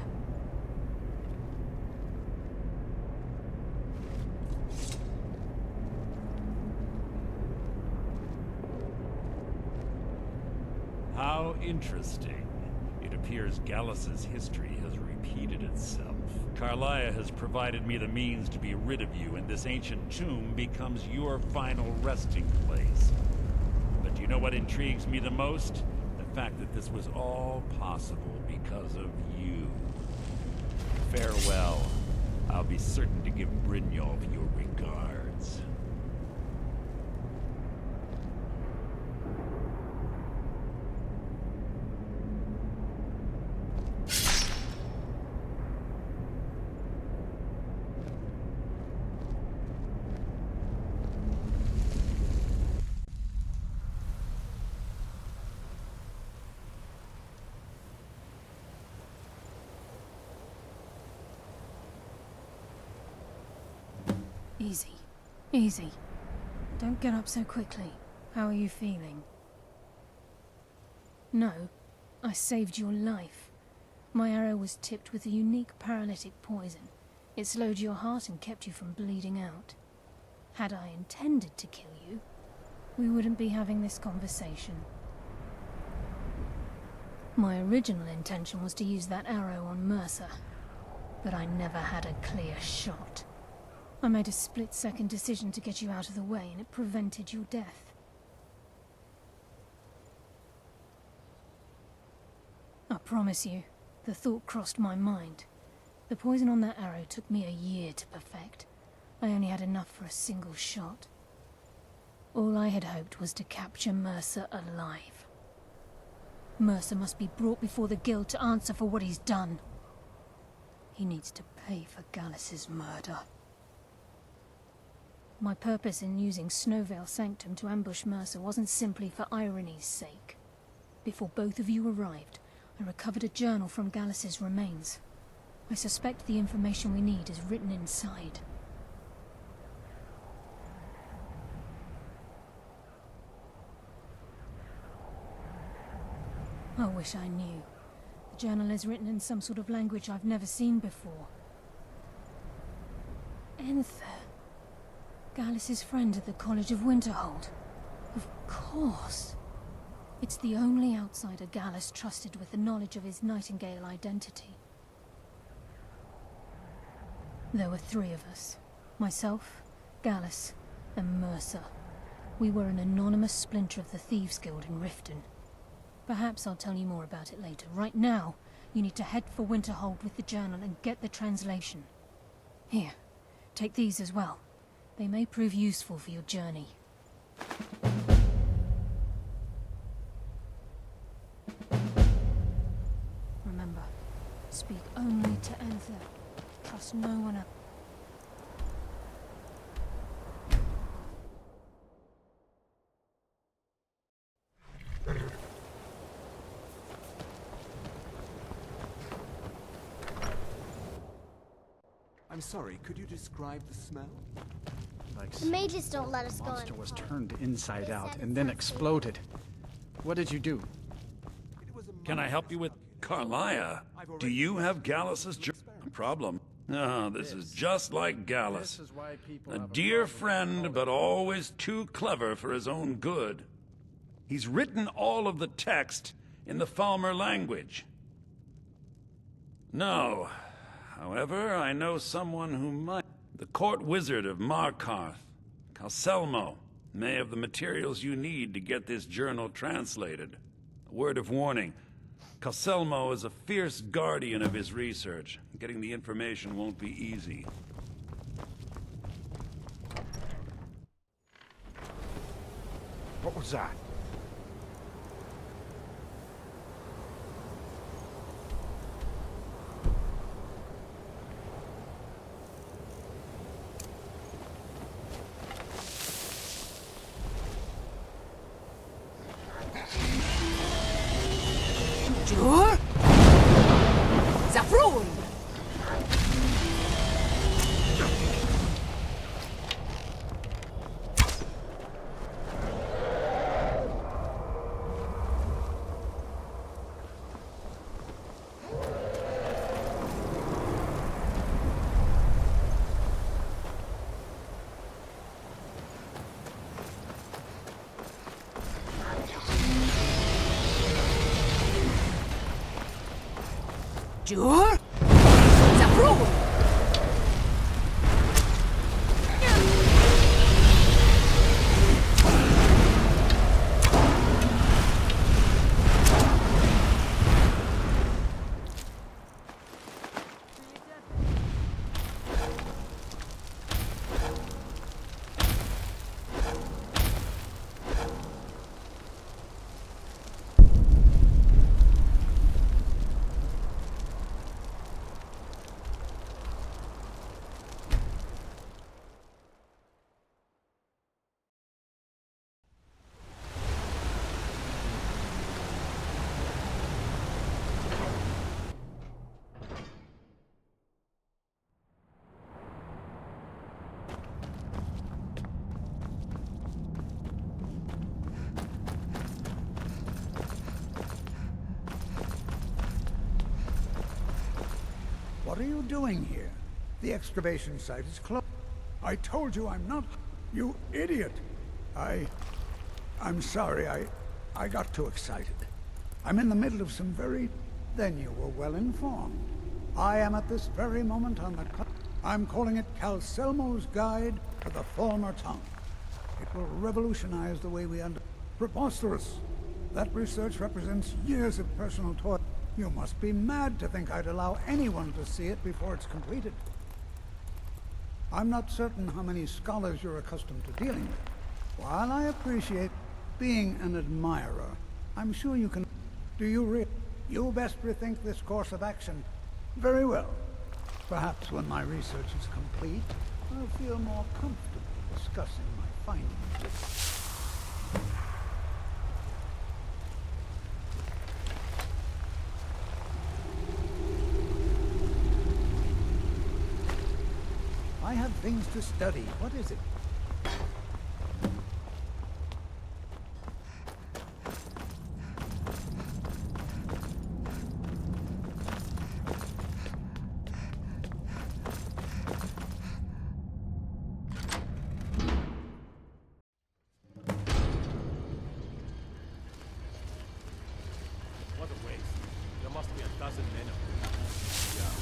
How interesting. It appears Gallus's history has repeated itself. Carlia has provided me the means to be rid of you, and this ancient tomb becomes your final resting place. But Do you know what intrigues me the most? The fact that this was all possible because of you. Farewell. I'll be certain to give Brynjolf your regards. Easy. Easy. Don't get up so quickly. How are you feeling? No. I saved your life. My arrow was tipped with a unique paralytic poison. It slowed your heart and kept you from bleeding out. Had I intended to kill you, we wouldn't be having this conversation. My original intention was to use that arrow on Mercer, but I never had a clear shot. I made a split-second decision to get you out of the way, and it prevented your death. I promise you, the thought crossed my mind. The poison on that arrow took me a year to perfect. I only had enough for a single shot. All I had hoped was to capture Mercer alive. Mercer must be brought before the Guild to answer for what he's done. He needs to pay for Gallus's murder. My purpose in using Snowvale Sanctum to ambush Mercer wasn't simply for irony's sake. Before both of you arrived, I recovered a journal from Gallus's remains. I suspect the information we need is written inside. I wish I knew. The journal is written in some sort of language I've never seen before. Enther. Gallus's friend at the College of Winterhold. Of course. It's the only outsider Gallus trusted with the knowledge of his Nightingale identity. There were 3 of us. Myself, Gallus, and Mercer. We were an anonymous splinter of the Thieves Guild in Riften. Perhaps I'll tell you more about it later. Right now, you need to head for Winterhold with the journal and get the translation. Here, take these as well. They may prove useful for your journey. Remember, speak only to Enther. Trust no one else. I'm sorry, could you describe the smell? The mages don't let us go in. The monster was turned inside out and then exploded. What did you do? Can I help you with Carlia? Do you have Gallus's problem? Ah, this is just like Gallus. A dear friend, but always too clever for his own good. He's written all of the text in the Falmer language. No. However, I know someone who might. The court wizard of Markarth, Calselmo, may have the materials you need to get this journal translated. A word of warning. Calselmo is a fierce guardian of his research. Getting the information won't be easy. What was that? Jur? Zafrun! Jur? Zafrun! What are you doing here? The excavation site is closed. I told you I'm not... You idiot! I'm sorry, I got too excited. I'm in the middle of some very... Then you were well informed. I am at this very moment on the... I'm calling it Calselmo's Guide to the Former Tongue. It will revolutionize the way we Preposterous! That research represents years of personal toil. You must be mad to think I'd allow anyone to see it before it's completed. I'm not certain how many scholars you're accustomed to dealing with. While I appreciate being an admirer, I'm sure you can... Do you really? You best rethink this course of action. Very well. Perhaps when my research is complete, I'll feel more comfortable discussing my findings with you. I have things to study. What is it? What a waste. There must be a dozen men of them. Yeah.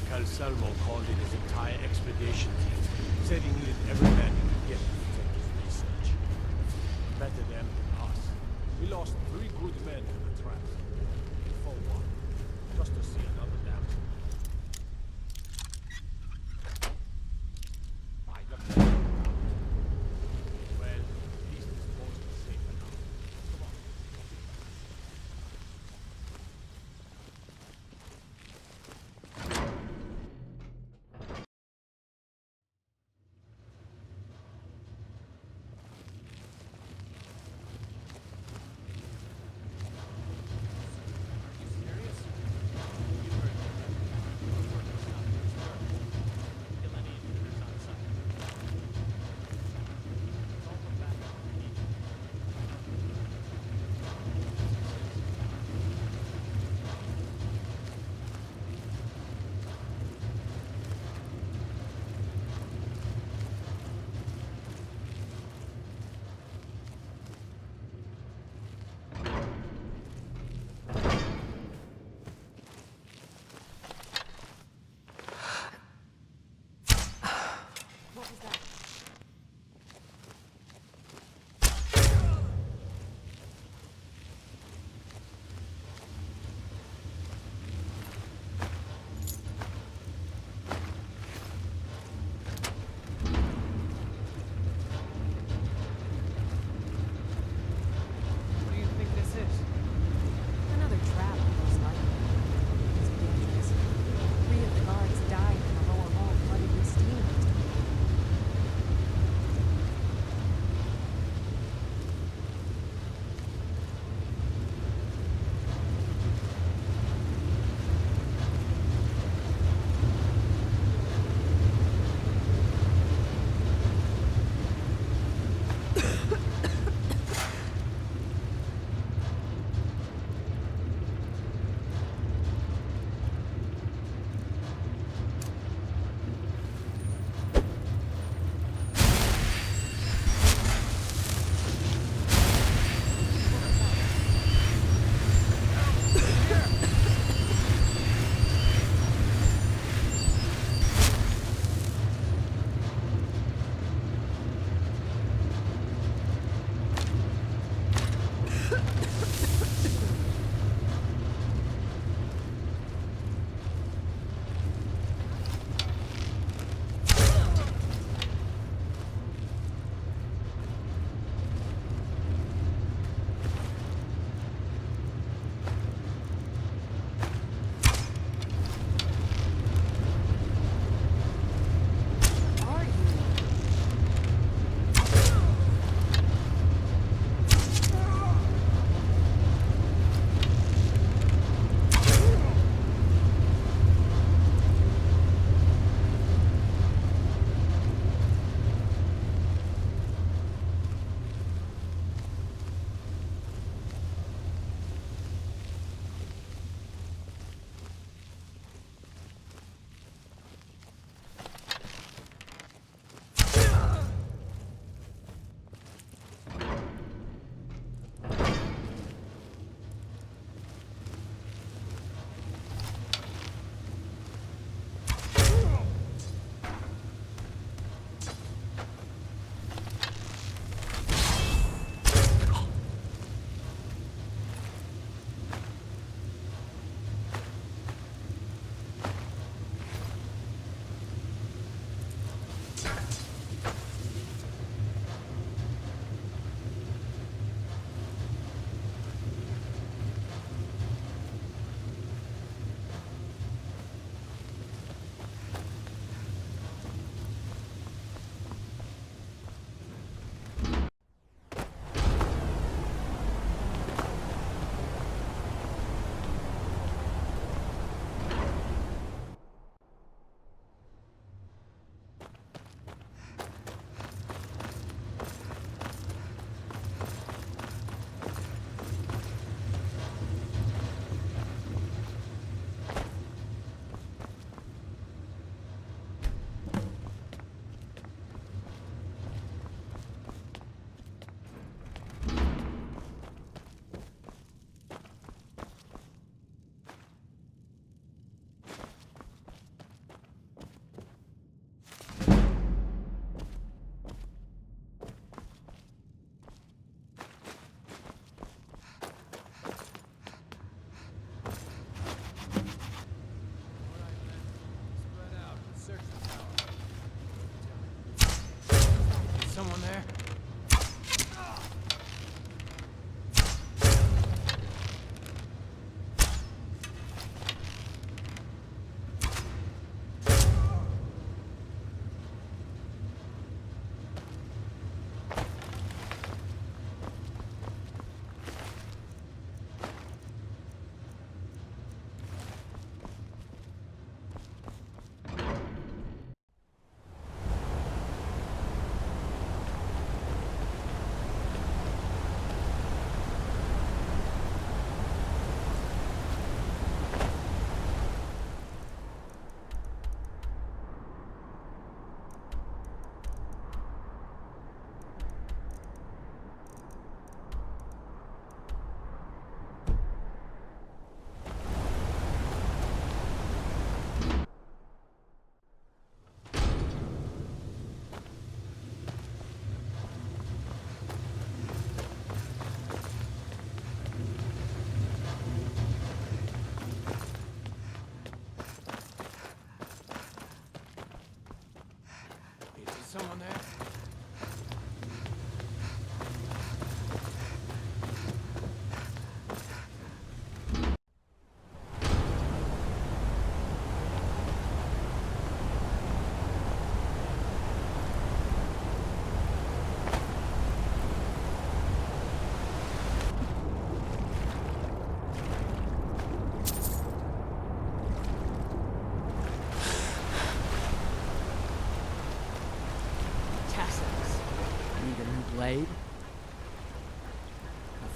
Calselmo called in his entire expedition team. Said he needed every man he could get to take his research. Better them than us. We lost 3 good men to the traps. For what? Just to see another damn. By the well, at least it's mostly safe enough. Come on.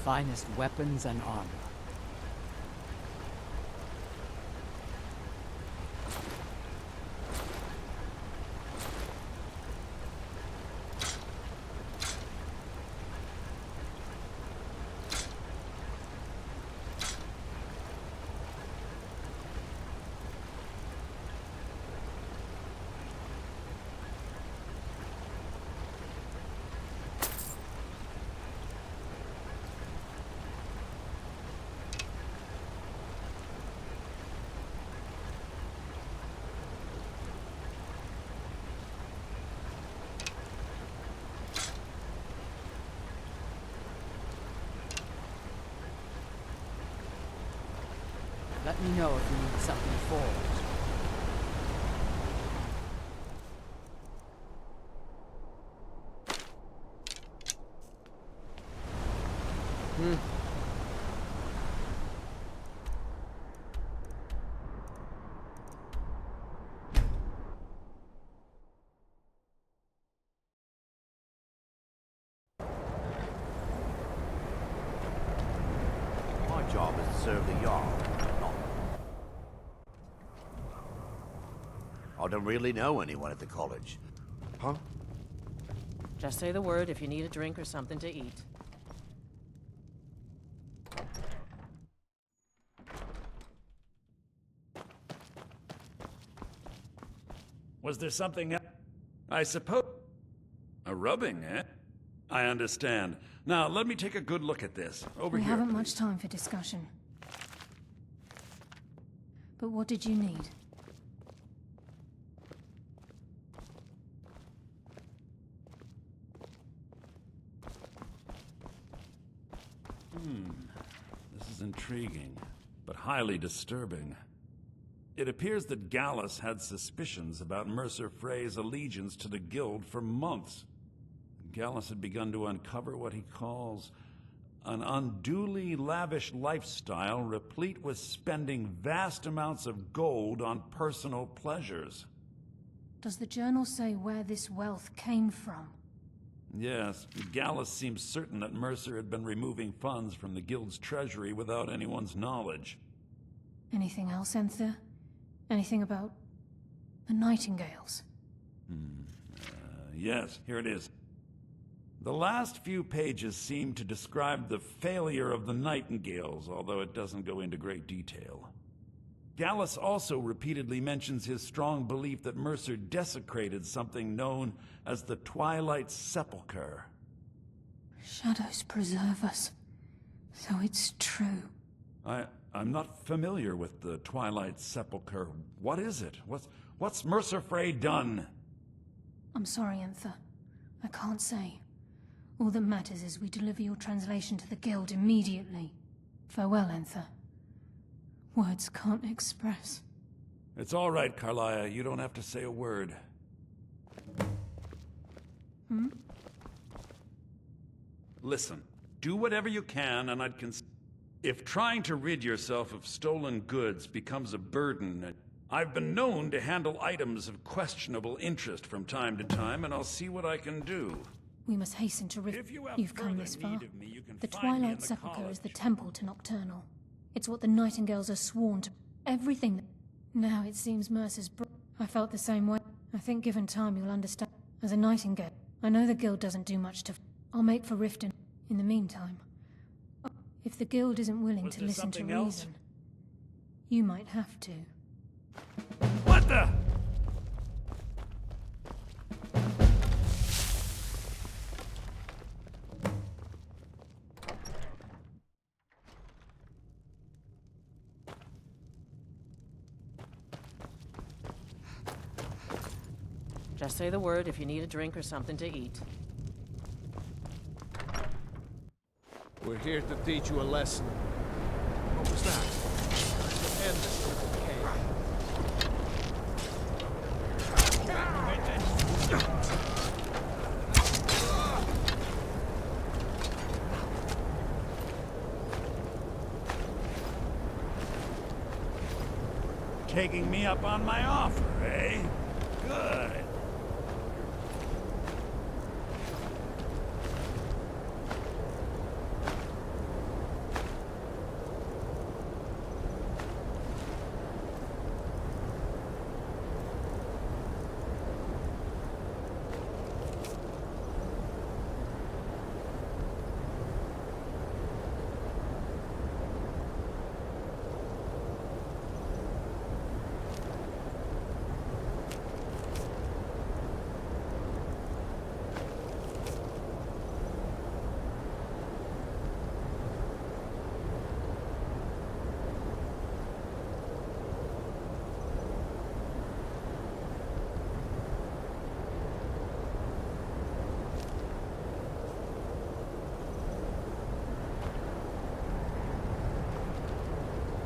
finest weapons and armor. Let me know if you need something forged. My job is to serve the Jarl. I don't really know anyone at the college. Huh? Just say the word if you need a drink or something to eat. Was there something I suppose... A rubbing, eh? I understand. Now, let me take a good look at this. Over we here, haven't please. much time for discussion. But what did you need? This is intriguing, but highly disturbing. It appears that Gallus had suspicions about Mercer Frey's allegiance to the Guild for months. Gallus had begun to uncover what he calls an unduly lavish lifestyle replete with spending vast amounts of gold on personal pleasures. Does the journal say where this wealth came from? Yes, Gallus seems certain that Mercer had been removing funds from the Guild's treasury without anyone's knowledge. Anything else, Enther? Anything about the Nightingales? Yes, here it is. The last few pages seem to describe the failure of the Nightingales, although it doesn't go into great detail. Gallus also repeatedly mentions his strong belief that Mercer desecrated something known as the Twilight Sepulchre. Shadows preserve us. So it's true. I'm not familiar with the Twilight Sepulchre. What is it? What's Mercer Frey done? I'm sorry, Enther. I can't say. All that matters is we deliver your translation to the Guild immediately. Farewell, Enther. Words can't express. It's all right, Carlia. You don't have to say a word. Listen, do whatever you can, and I'd consider... If trying to rid yourself of stolen goods becomes a burden, I've been known to handle items of questionable interest from time to time, and I'll see what I can do. We must hasten to You've come this far. The Twilight Sepulchre is the temple to Nocturnal. It's what the Nightingales are sworn to. Everything. Now it seems Mercer's I felt the same way. I think given time you'll understand. As a Nightingale, I know the Guild doesn't do much to... I'll make for Riften. In the meantime, if the Guild isn't willing to listen to reason, you might have to. What the... Just say the word if you need a drink or something to eat. We're here to teach you a lesson. What was that? To end this little Taking me up on my offer, eh? Good.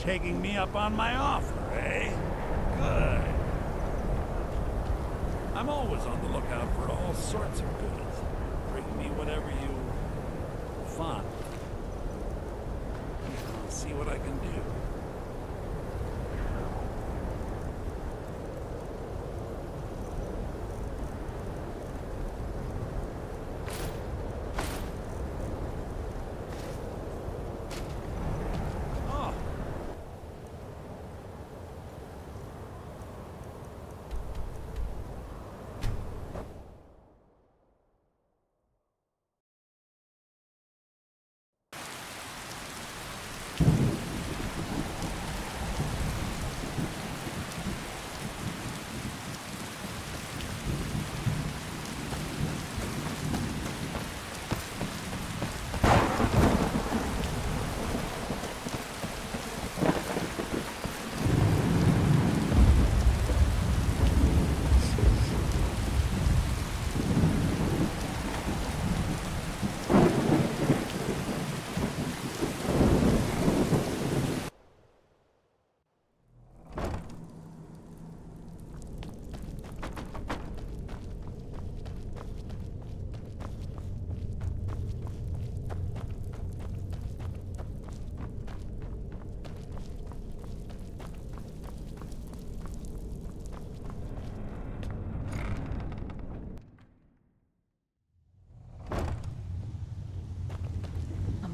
taking me up on my offer, eh? Good. I'm always on the lookout for all sorts of goods. Bring me whatever you find. I'll see what I can do.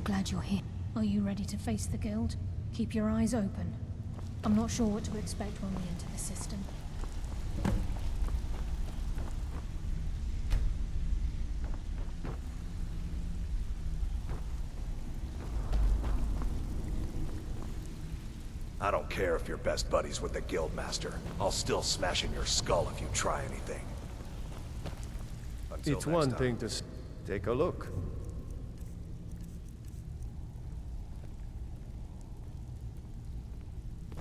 Glad you're here. Are you ready to face the Guild? Keep your eyes open. I'm not sure what to expect when we enter the system. I don't care if you're best buddies with the Guildmaster. I'll still smash in your skull if you try anything. Until It's next one time. thing to take a look.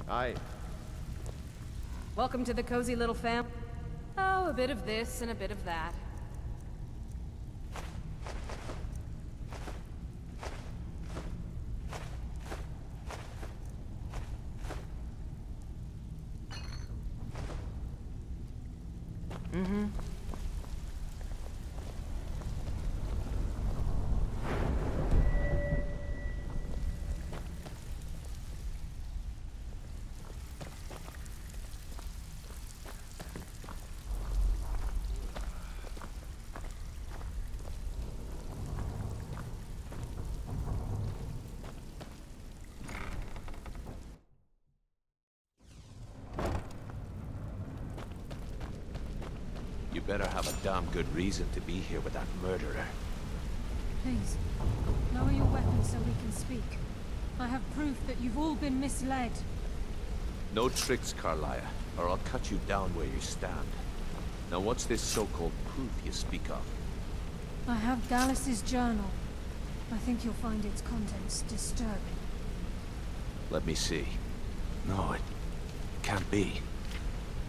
Aye. Welcome to the cozy little fam. Oh, a bit of this and a bit of that. Mm-hmm. You better have a damn good reason to be here with that murderer. Please, lower your weapon so we can speak. I have proof that you've all been misled. No tricks, Carlia, or I'll cut you down where you stand. Now what's this so-called proof you speak of? I have Dallas's journal. I think you'll find its contents disturbing. Let me see. No, it can't be.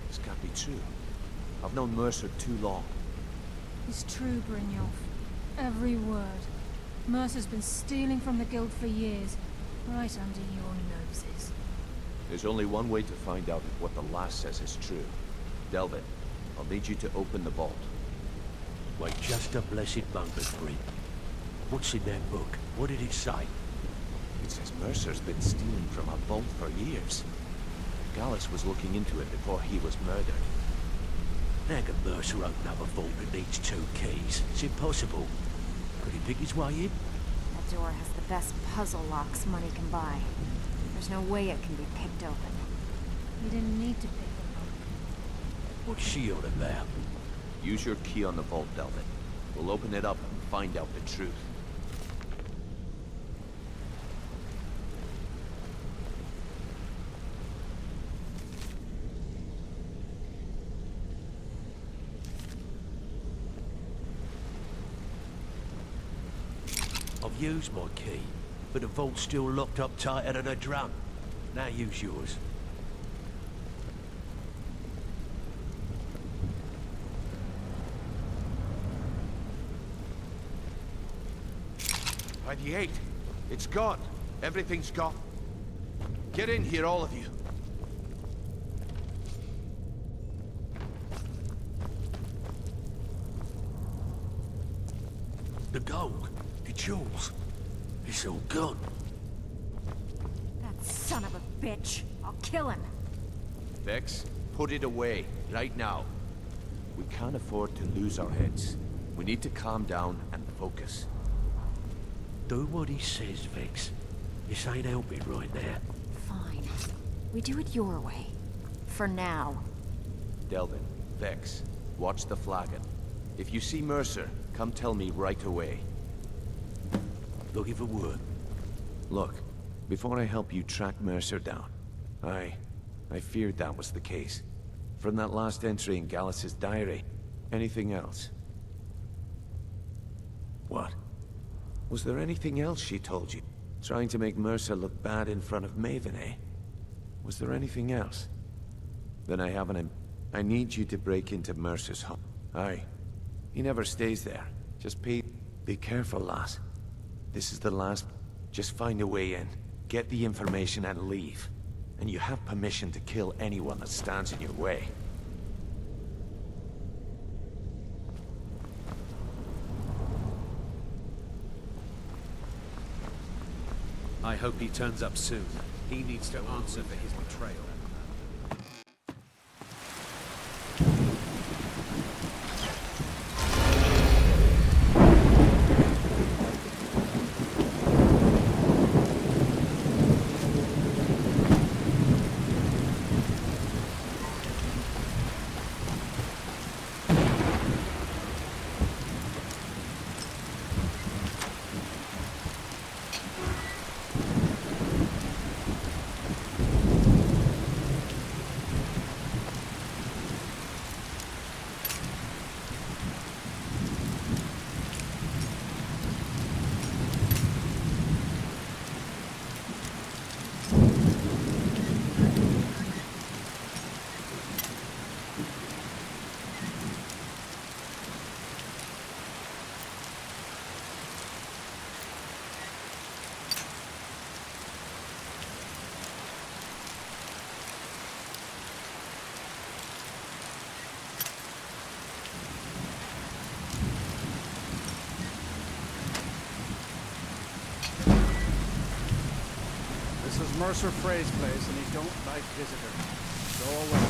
This can't be true. I've known Mercer too long. It's true, Brynjolf. Every word. Mercer's been stealing from the Guild for years, right under your noses. There's only one way to find out if what the lass says is true. Delvin, I'll need you to open the vault. Wait just a blessed moment, Bryn. What's in that book? What did it say? It says Mercer's been stealing from a vault for years. Gallus was looking into it before he was murdered. How can Mercer open up a vault that needs 2 keys? It's impossible. Could he pick his way in? That door has the best puzzle locks money can buy. There's no way it can be picked open. You didn't need to pick them up. What's she on about? Use your key on the vault, Delvin. We'll open it up and find out the truth. I've used my key, but the vault's still locked up tighter than a drum. Now use yours. By the 8. It's gone. Everything's gone. Get in here, all of you. The gold, the jewels, it's all gone. That son of a bitch. I'll kill him. Vex, put it away, right now. We can't afford to lose our heads. We need to calm down and focus. Do what he says, Vex. This ain't helping right there. Fine. We do it your way. For now. Delvin, Vex, watch the flagon. If you see Mercer, come tell me right away. Looking for word. Look, before I help you track Mercer down, I feared that was the case. From that last entry in Gallus's diary, anything else? What? Was there anything else she told you? Trying to make Mercer look bad in front of Maven, eh? Was there anything else? Then I haven't. I need you to break into Mercer's home. Aye. He never stays there. Just be careful, lass. This is the last. Just find a way in. Get the information and leave. And you have permission to kill anyone that stands in your way. I hope he turns up soon. He needs to answer for his betrayal. This is Mercer Frey's place, and he don't like visitors. Go away.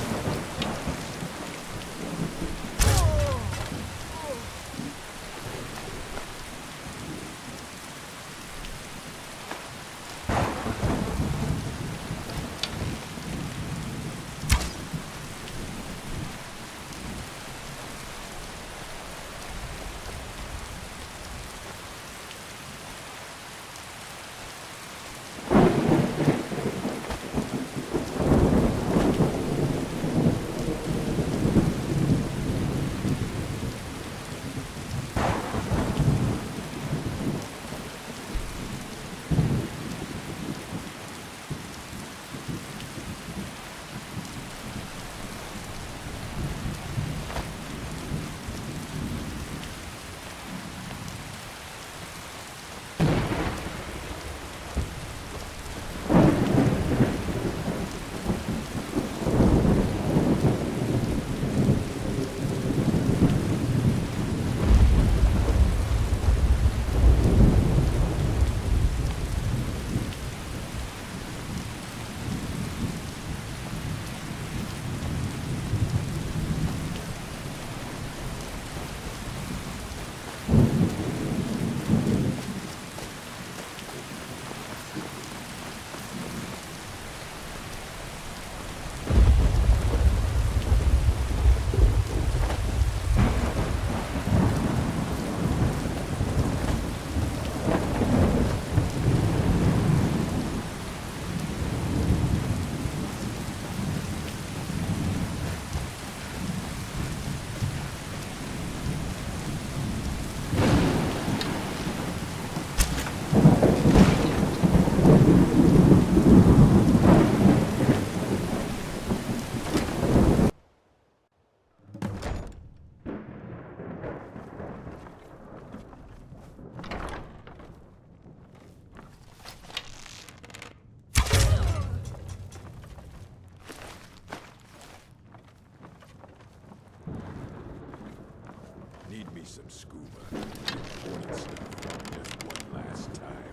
some scuba. Important stuff. Just one last time.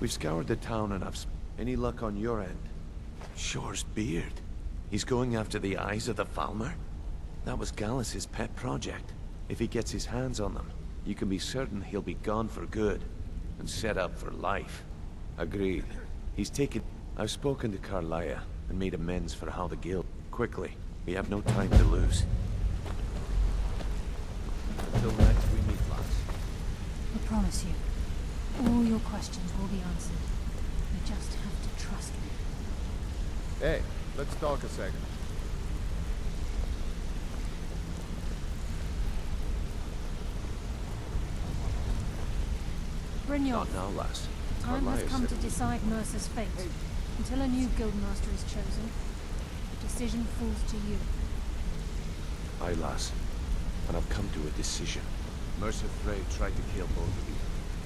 We've scoured the town and any luck on your end? Shore's beard. He's going after the eyes of the Falmer? That was Gallus's pet project. If he gets his hands on them, you can be certain he'll be gone for good, and set up for life. Agreed. He's taken... I've spoken to Carlia, and made amends for how the guild... Quickly, we have no time to lose. Until next we meet, lads. I promise you, all your questions will be answered. You just have to trust me. Hey, let's talk a second. Brynjolf, Not now, lass. time has Carlia come said to it was- decide Mercer's fate. Until a new guildmaster is chosen, the decision falls to you. Aye, lass. And I've come to a decision. Mercer Frey tried to kill both of you.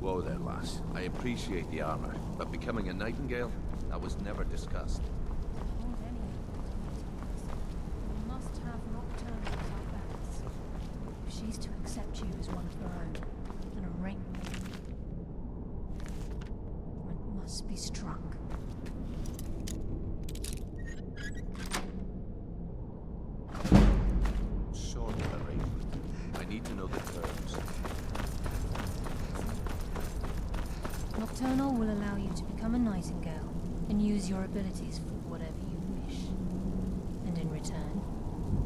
Whoa there, lass. I appreciate the armor, but becoming a nightingale? That was never discussed. We must have Nocturnal as our backs. If she's to accept you as one of her own, then a ring must be struck. Sort of arrangement. I need to know the terms. Nocturnal will allow you to become a nightingale and use your abilities for whatever you wish. And in return,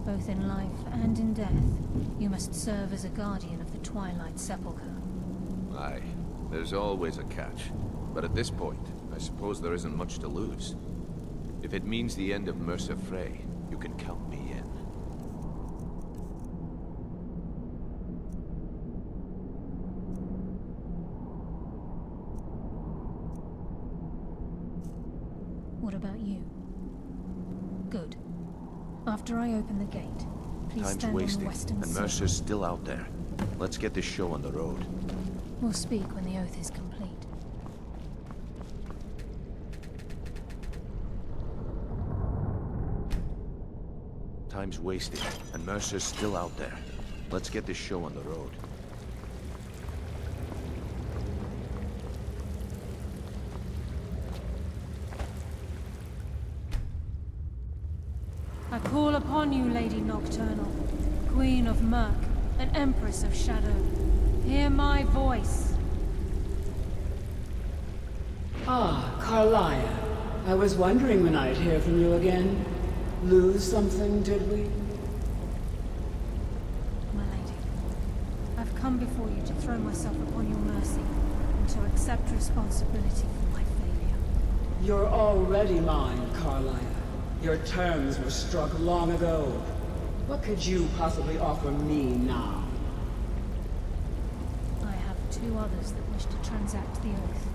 both in life and in death, you must serve as a guardian of the Twilight Sepulchre. Aye, there's always a catch. But at this point, I suppose there isn't much to lose. If it means the end of Mercer Frey, you can count me in. What about you? Good. After I open the gate, please Time's stand on the wasting, western and side. Mercer's still out there. Let's get this show on the road. We'll speak when the oath is complete. Time's wasting, and Mercer's still out there. Let's get this show on the road. I call upon you, Lady Nocturnal, Queen of Murk, and Empress of Shadow. Hear my voice. Ah, Carlia. I was wondering when I'd hear from you again. Lose something, did we? My lady, I've come before you to throw myself upon your mercy and to accept responsibility for my failure. You're already mine, Carlia. Your terms were struck long ago. What could you possibly offer me now? I have two others that wish to transact the oath,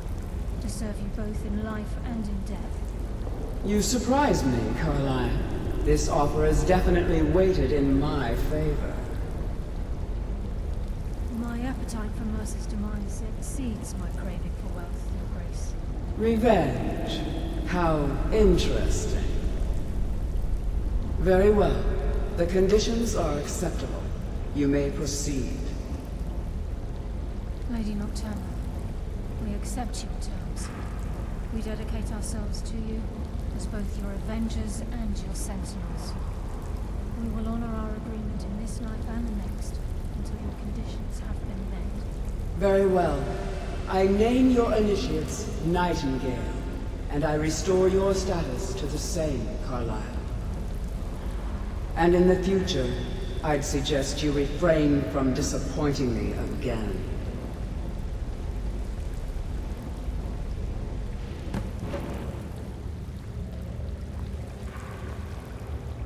to serve you both in life and in death. You surprise me, Carlia. This offer is definitely weighted in my favor. My appetite for Mercer's demise exceeds my craving for wealth, Your Grace. Revenge. How interesting. Very well. The conditions are acceptable. You may proceed. Lady Nocturnal, we accept your terms. We dedicate ourselves to you as both your avengers and your sentinels. We will honor our agreement in this life and the next until your conditions have been met. Very well. I name your initiates Nightingale, and I restore your status to the same, Carlisle. And in the future, I'd suggest you refrain from disappointing me again.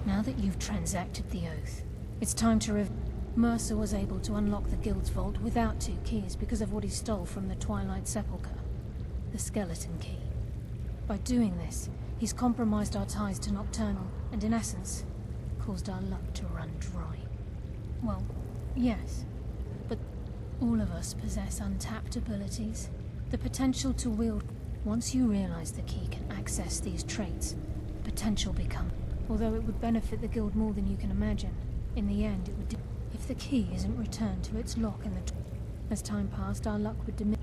Now that you've transacted the oath, it's time to Mercer was able to unlock the Guild's vault without 2 keys because of what he stole from the Twilight Sepulchre. The skeleton key. By doing this, he's compromised our ties to Nocturnal, and in essence, caused our luck to run dry. Well, yes, but all of us possess untapped abilities. The potential to wield. Once you realize the key can access these traits, potential becomes. Although it would benefit the Guild more than you can imagine, in the end it would if the key isn't returned to its lock in the as time passed, our luck would diminish.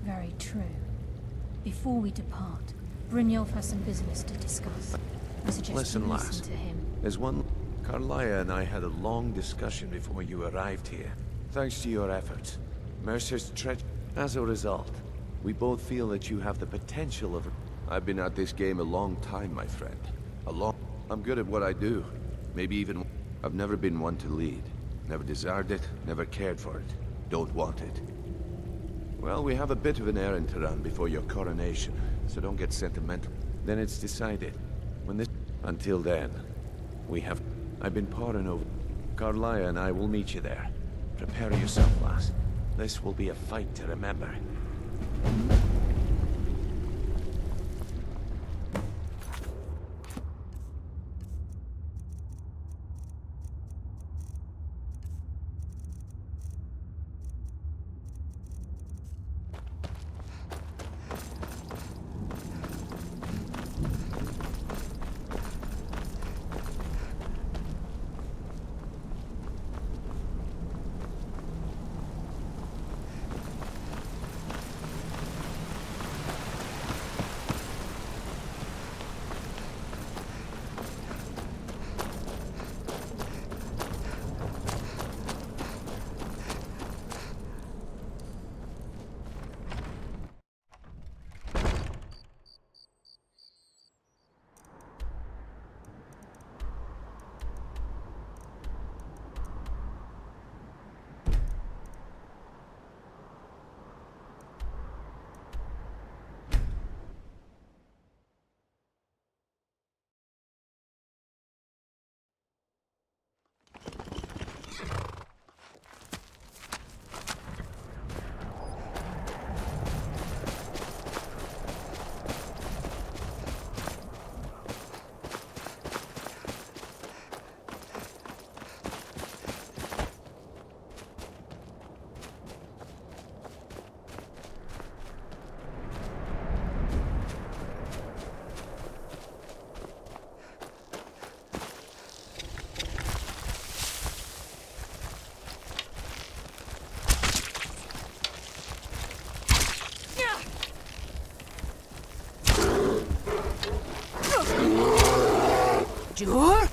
Very true. Before we depart, Brynjolf has some business to discuss. I suggest Listen, you lass. listen to him. There's one... Carlia and I had a long discussion before you arrived here. Thanks to your efforts, Mercer's As a result, we both feel that you have the potential of... I've been at this game a long time, my friend. I'm good at what I do. Maybe even... I've never been one to lead. Never desired it, never cared for it. Don't want it. Well, we have a bit of an errand to run before your coronation, so don't get sentimental. Then it's decided. Until then, we have... I've been poring over... Carlia and I will meet you there. Prepare yourself, lass. This will be a fight to remember. Jur?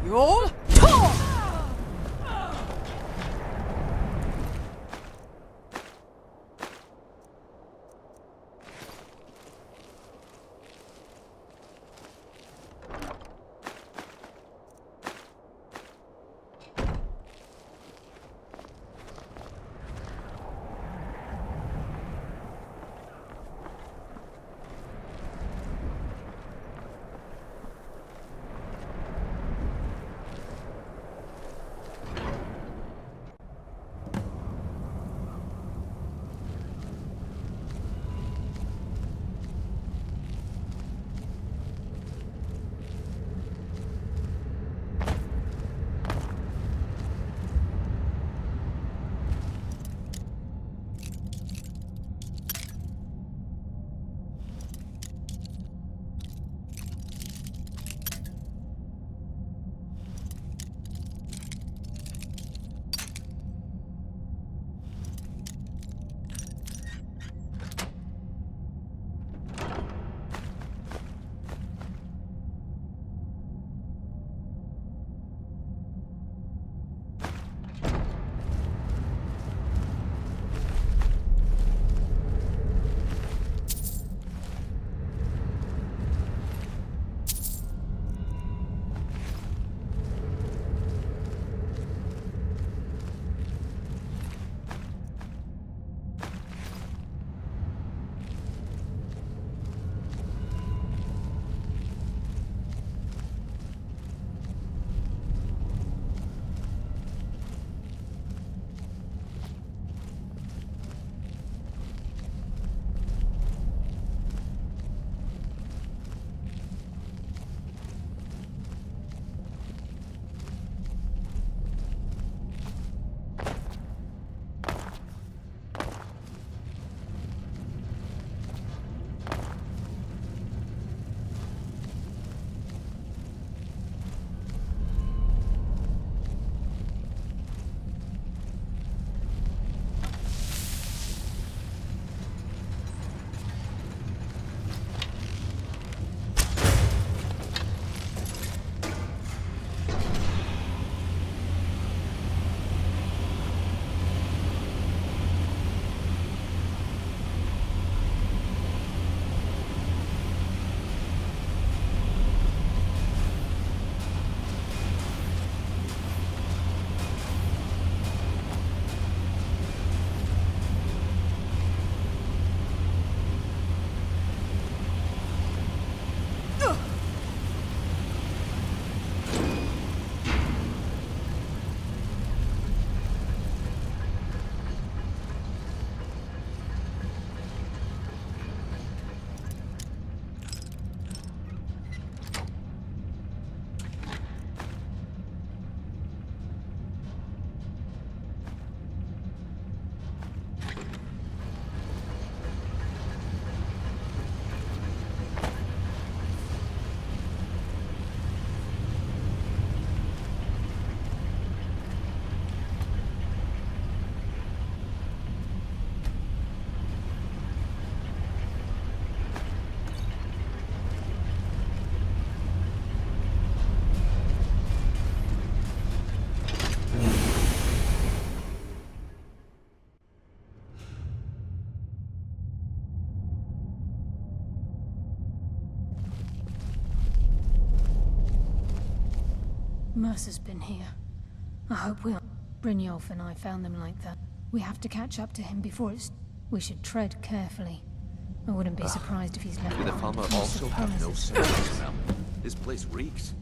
You're Mercer's been here. I hope we'll... Brynjolf and I found them like that. We have to catch up to him before it's... We should tread carefully. I wouldn't be surprised if he's left Do the behind farmer more also have no surprises. sense of smell? This place reeks.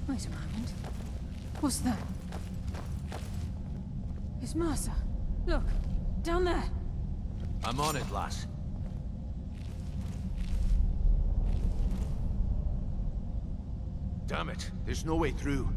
Wait a moment. What's that? It's Mercer. Look, down there. I'm on it, lass. Damn it, there's no way through.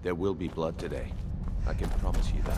There will be blood today. I can promise you that.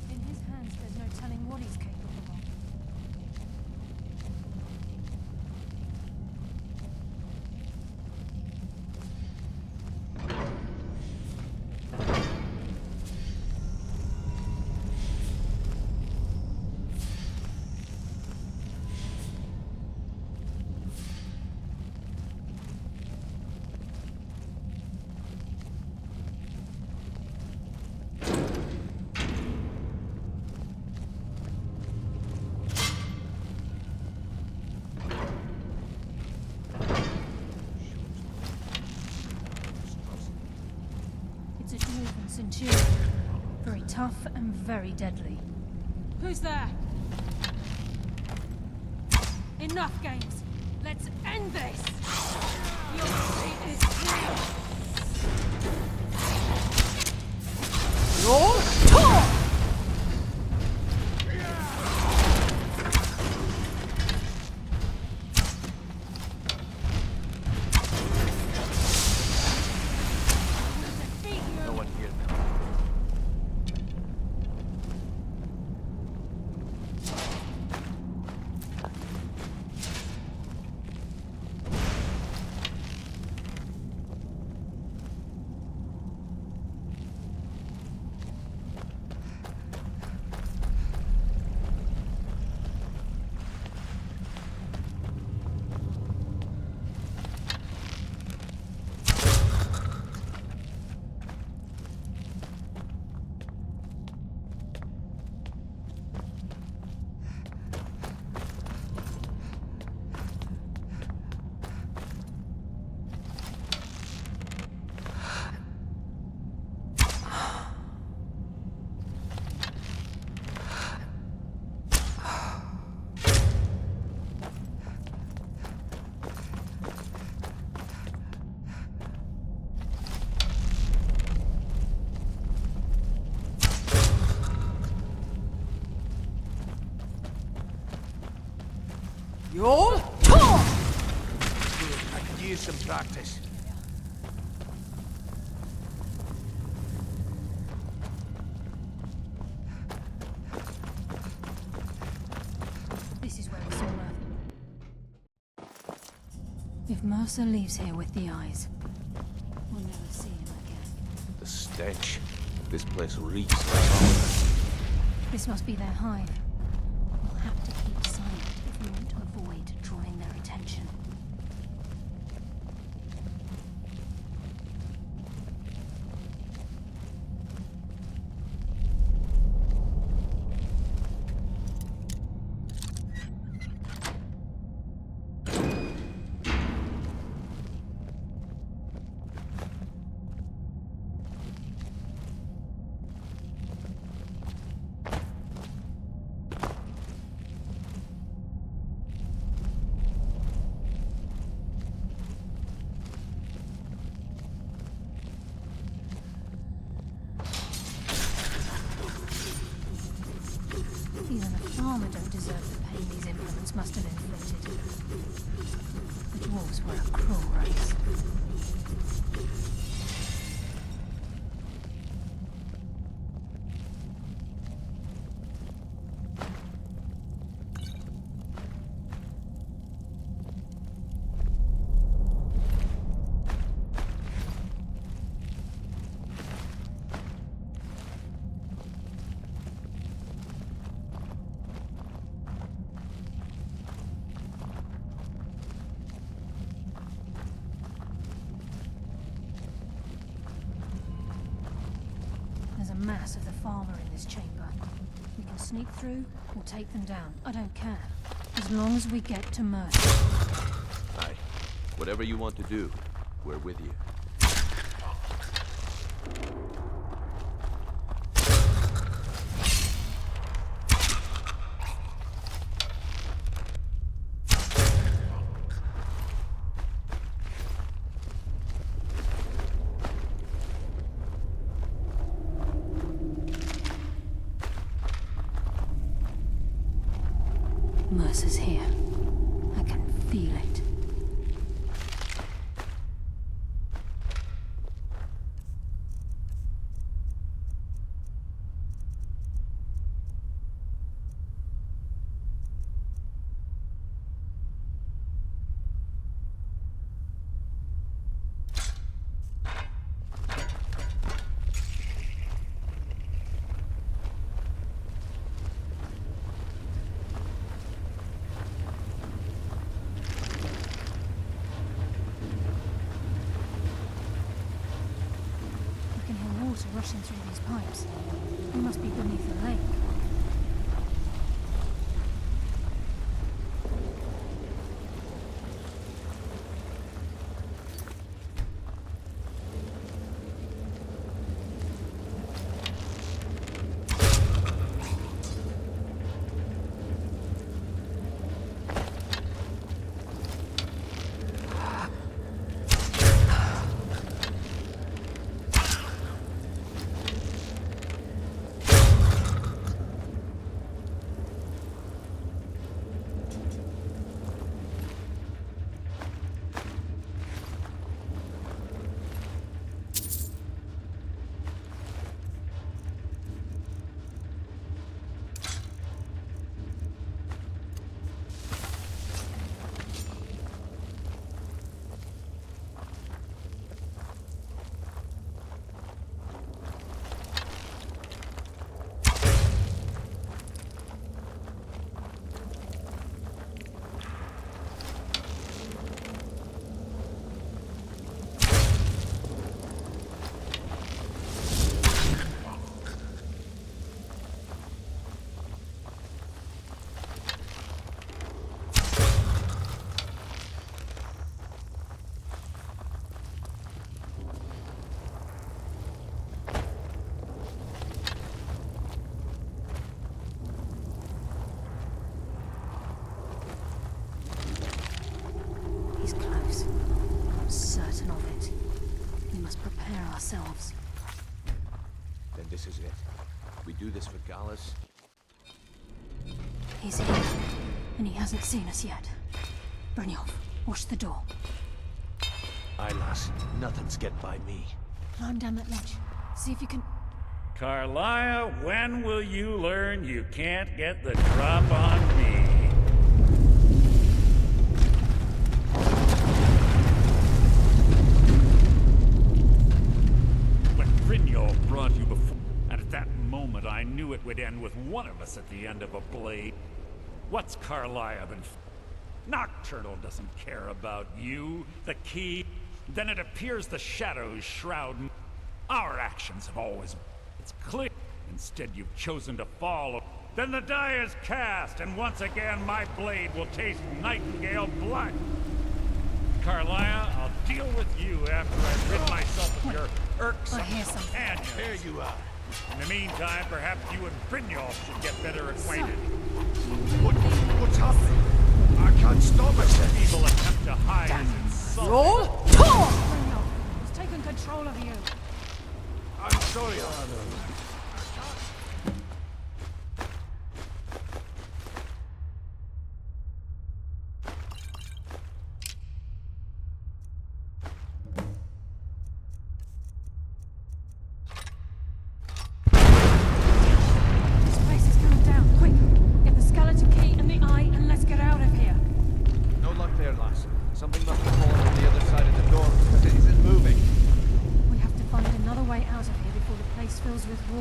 In his hands, there's no telling what he's capable of. It's a dwarven centurion. Very tough and very deadly. Who's there? Enough games. Let's end this. Your fate is here. Your turn! No one here now. Your turn! I could use some practice. This is where we saw Mercer. If Mercer leaves here with the eyes, we'll never see him again. The stench. This place reeks like home. This must be their hive. We'll have to keep silent if we want to avoid drawing their attention. Even a farmer don't deserve the pain these implements must have inflicted. The dwarves were a cruel race. armor in this chamber. We can sneak through or take them down. I don't care. As long as we get to Mercer. Aye. Whatever you want to do, we're with you. Mercer's here. I can feel it. Rushing through these pipes. We must be beneath the lake. Ourselves. Then this is it. We do this for Gallus. He's here, and he hasn't seen us yet. Brynjolf, watch the door. Aye, lass. Nothing's get by me. Climb down that ledge. See if you can... Carlia, when will you learn you can't get the drop on me? Brought you before, and at that moment I knew it would end with one of us at the end of a blade. What's Carlia been Nocturnal doesn't care about you, the key. Then it appears the shadows shroud our actions have always... It's clear. Instead you've chosen to follow. Then the die is cast, and once again my blade will taste nightingale blood. Carlia, I'll deal with you after I've rid myself of your irksome companions. Here you are. In the meantime, perhaps you and Brynjolf should get better acquainted. What's happening? I can't stop it. Evil attempt to hide is insulting. Roll talk! Brynjolf, he's taken control of you. I'm sorry, Anna. Something must have fallen on the other side of the door because it isn't moving. We have to find another way out of here before the place fills with water.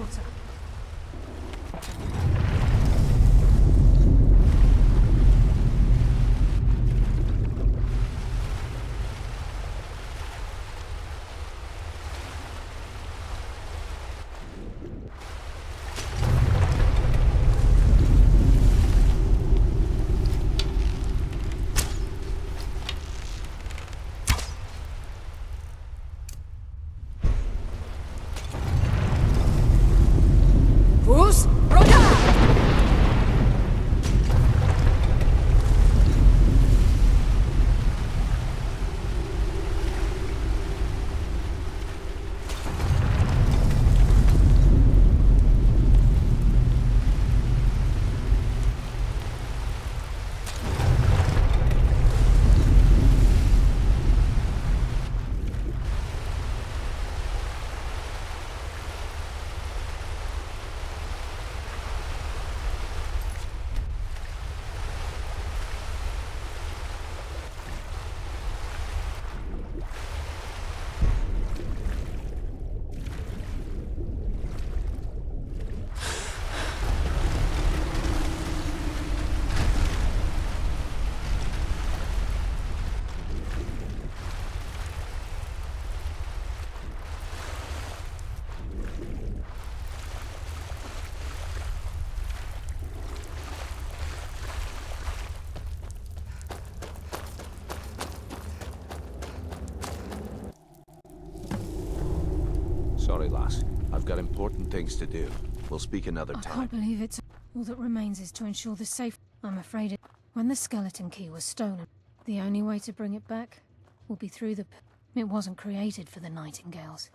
Sorry, lass. I've got important things to do. We'll speak another I time. can't believe it's... All that remains is to ensure the safe... I'm afraid it... When the skeleton key was stolen, the only way to bring it back will be through the... It wasn't created for the Nightingales.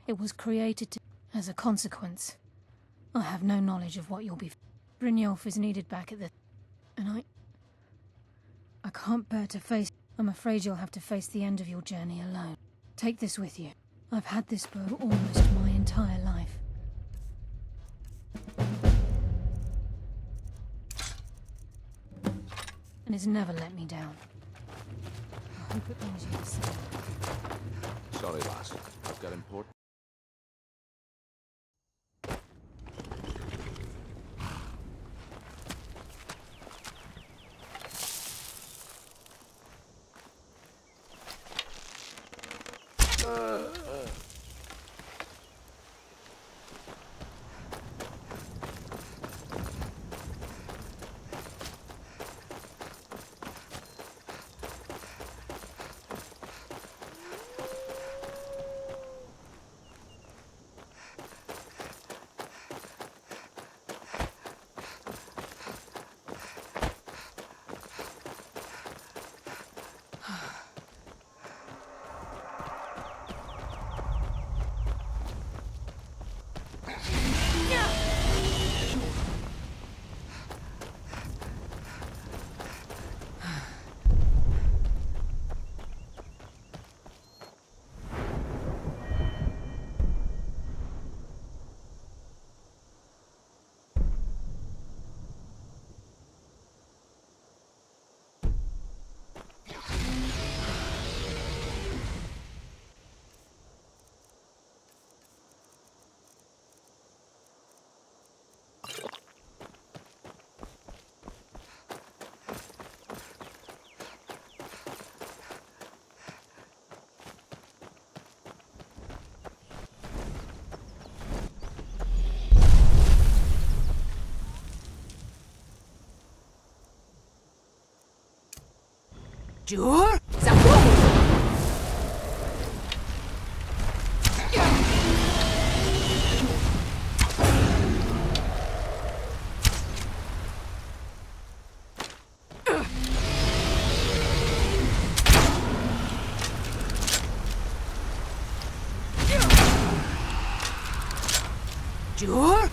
It was created to... As a consequence, I have no knowledge of what you'll be... Brynjolf is needed back at the... And I can't bear to face... I'm afraid you'll have to face the end of your journey alone. Take this with you. I've had this bow almost my entire life. And it's never let me down. I hope it brings you the same. Sorry, lass. I've got important... Jur? Jur?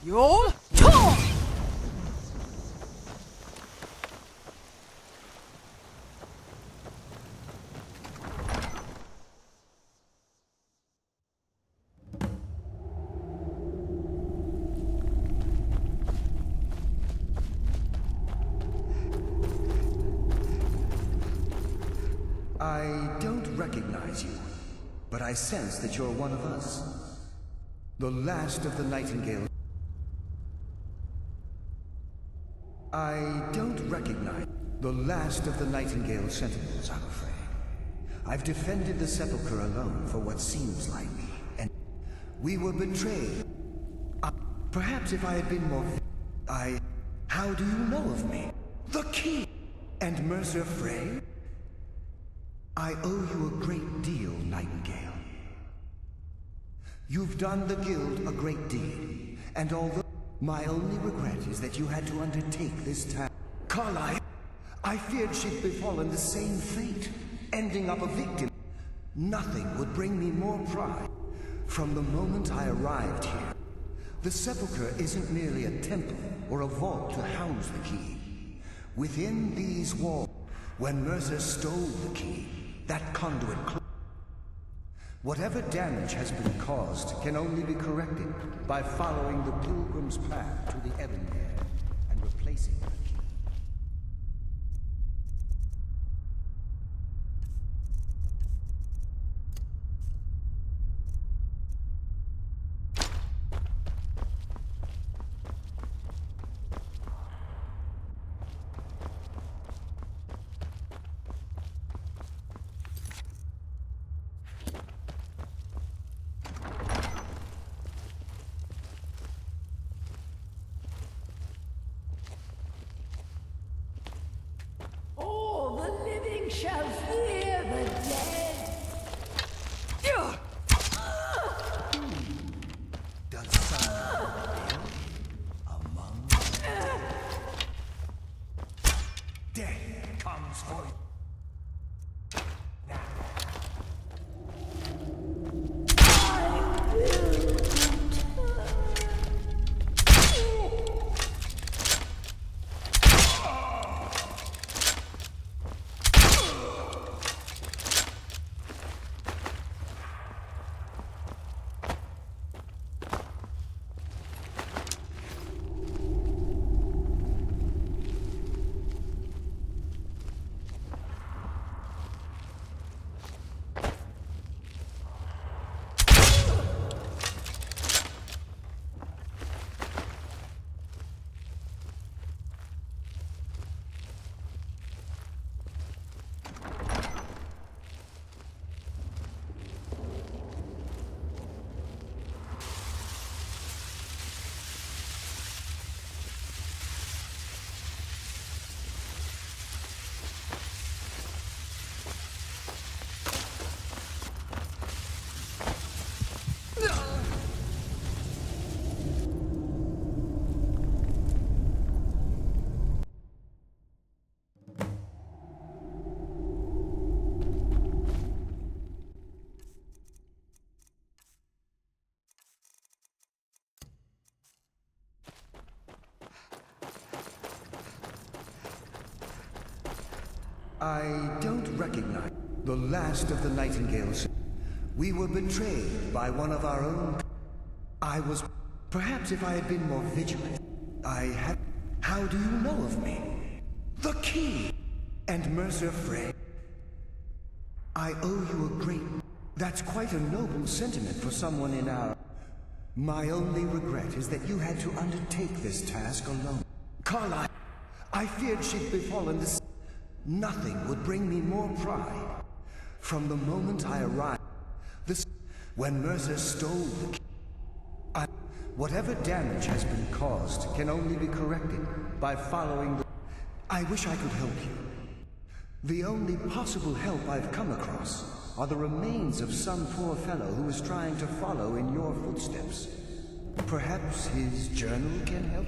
You're torn! I don't recognize you, but I sense that you're one of us. The last of the Nightingale. I don't recognize the last of the Nightingale Sentinels, I'm afraid. I've defended the Sepulchre alone for what seems like, and we were betrayed. Perhaps if I had been more... How do you know of me? The key! And Mercer Frey? I owe you a great deal, Nightingale. You've done the Guild a great deed, and although my only regret is that you had to undertake this task. Carlyle, I feared she'd befallen the same fate, ending up a victim. Nothing would bring me more pride. From the moment I arrived here, the Sepulchre isn't merely a temple or a vault to house the key. Within these walls, when Mercer stole the key, that conduit whatever damage has been caused can only be corrected by following the Pilgrim's path to the Ebonmere and replacing the key. All the living shall fear the dead. Does someone live among them? Death comes for you. I don't recognize the last of the Nightingales. We were betrayed by one of our own. I was... Perhaps if I had been more vigilant, I had... How do you know of me? The key! And Mercer Frey. I owe you a great... That's quite a noble sentiment for someone in our... My only regret is that you had to undertake this task alone. Carlyle, I feared she'd befallen this... Nothing would bring me more pride. From the moment I arrived, when Mercer stole the key, whatever damage has been caused can only be corrected by following the... I wish I could help you. The only possible help I've come across are the remains of some poor fellow who is trying to follow in your footsteps. Perhaps his journal can help?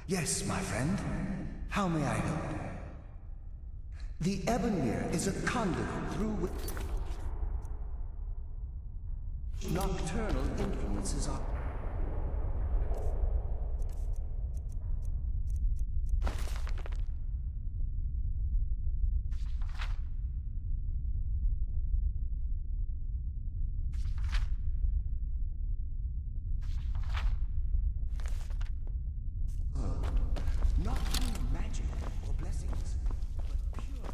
Yes, my friend. How may I help? The Ebonmere is a conduit through which nocturnal influences are... Not through magic or blessings, but pure.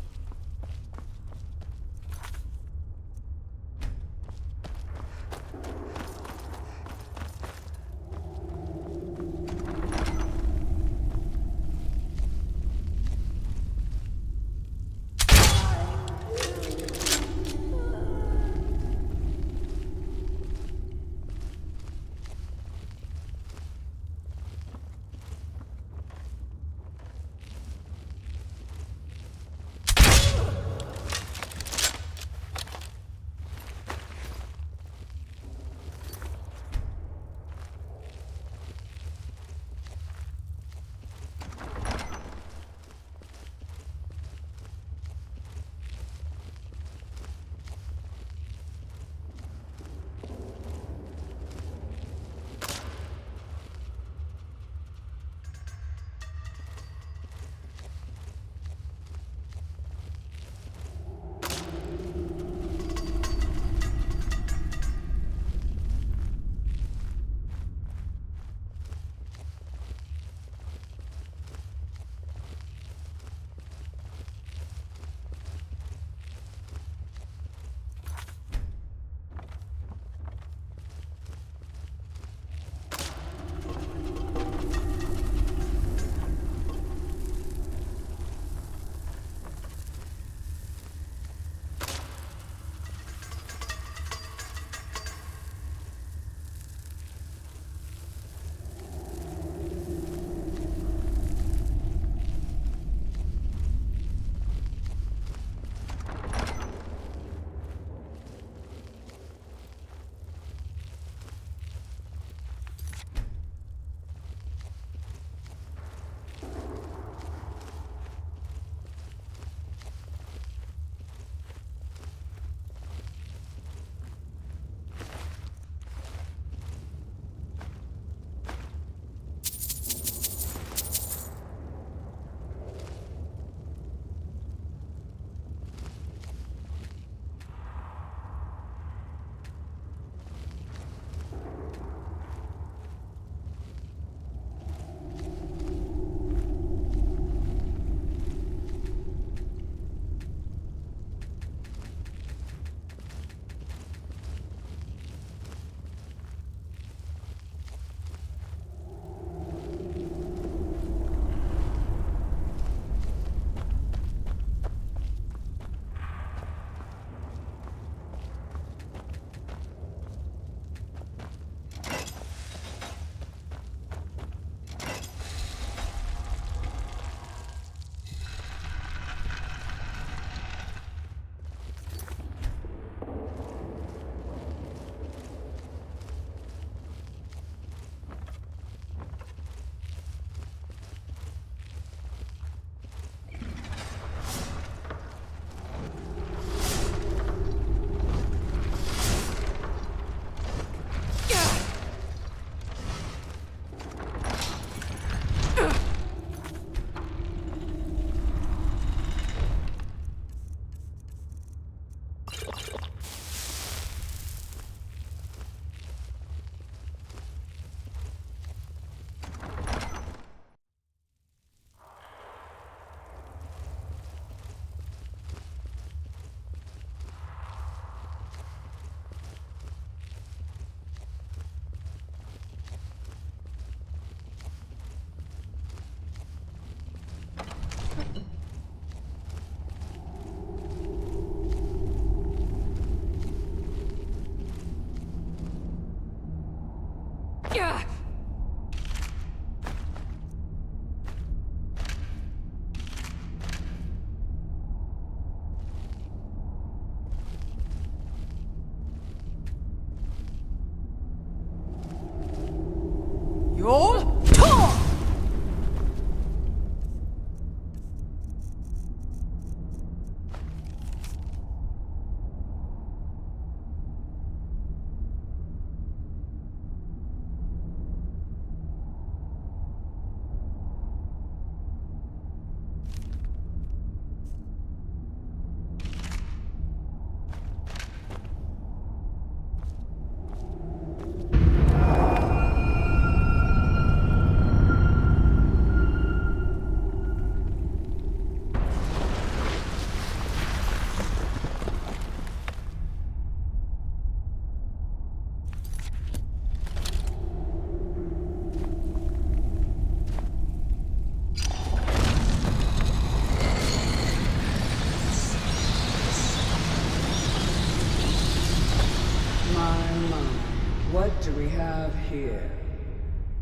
What do we have here?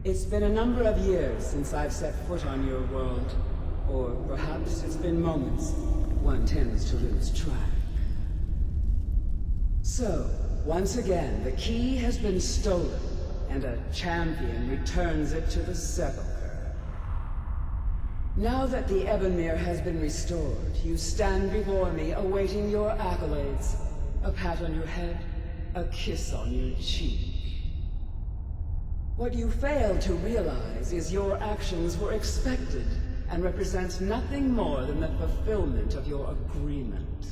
It's been a number of years since I've set foot on your world. Or perhaps it's been moments. One tends to lose track. So, once again, the key has been stolen, and a champion returns it to the sepulchre. Now that the Ebonmere has been restored, you stand before me awaiting your accolades. A pat on your head, a kiss on your cheek. What you fail to realize is your actions were expected and represent nothing more than the fulfillment of your agreement.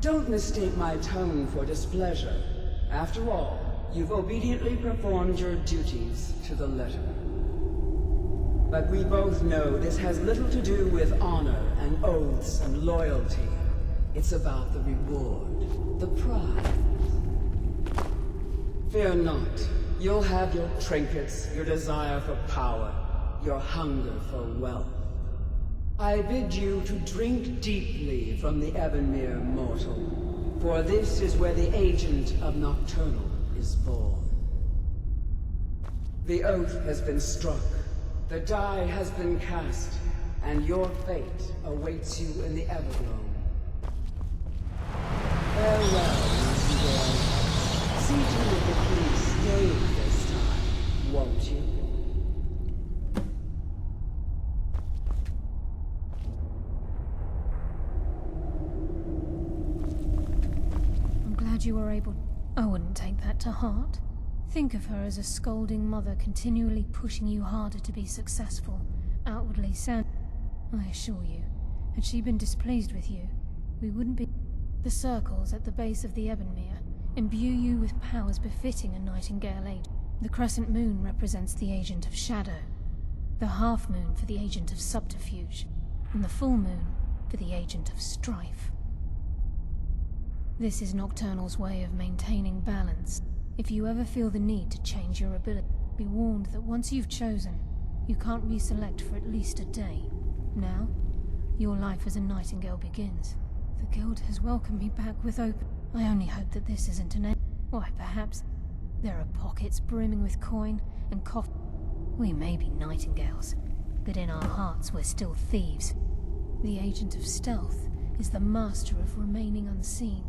Don't mistake my tone for displeasure. After all, you've obediently performed your duties to the letter. But we both know this has little to do with honor and oaths and loyalty. It's about the reward, the prize. Fear not. You'll have your trinkets, your desire for power, your hunger for wealth. I bid you to drink deeply from the Ebonmere mortal, for this is where the agent of Nocturnal is born. The oath has been struck, the die has been cast, and your fate awaits you in the Evergloam. Farewell, Nightingale. See to it that he stays this time, won't you? I'm glad you were able... I wouldn't take that to heart. Think of her as a scolding mother continually pushing you harder to be successful, outwardly sound... I assure you, had she been displeased with you, we wouldn't be... The circles at the base of the Ebonmere imbue you with powers befitting a Nightingale agent. The crescent moon represents the agent of shadow, the half moon for the agent of subterfuge, and the full moon for the agent of strife. This is Nocturnal's way of maintaining balance. If you ever feel the need to change your ability, be warned that once you've chosen, you can't reselect for at least a day. Now, your life as a Nightingale begins. The Guild has welcomed me back with open... I only hope that this isn't an end. Why, perhaps there are pockets brimming with coin and coffee. We may be Nightingales, but in our hearts we're still thieves. The agent of stealth is the master of remaining unseen.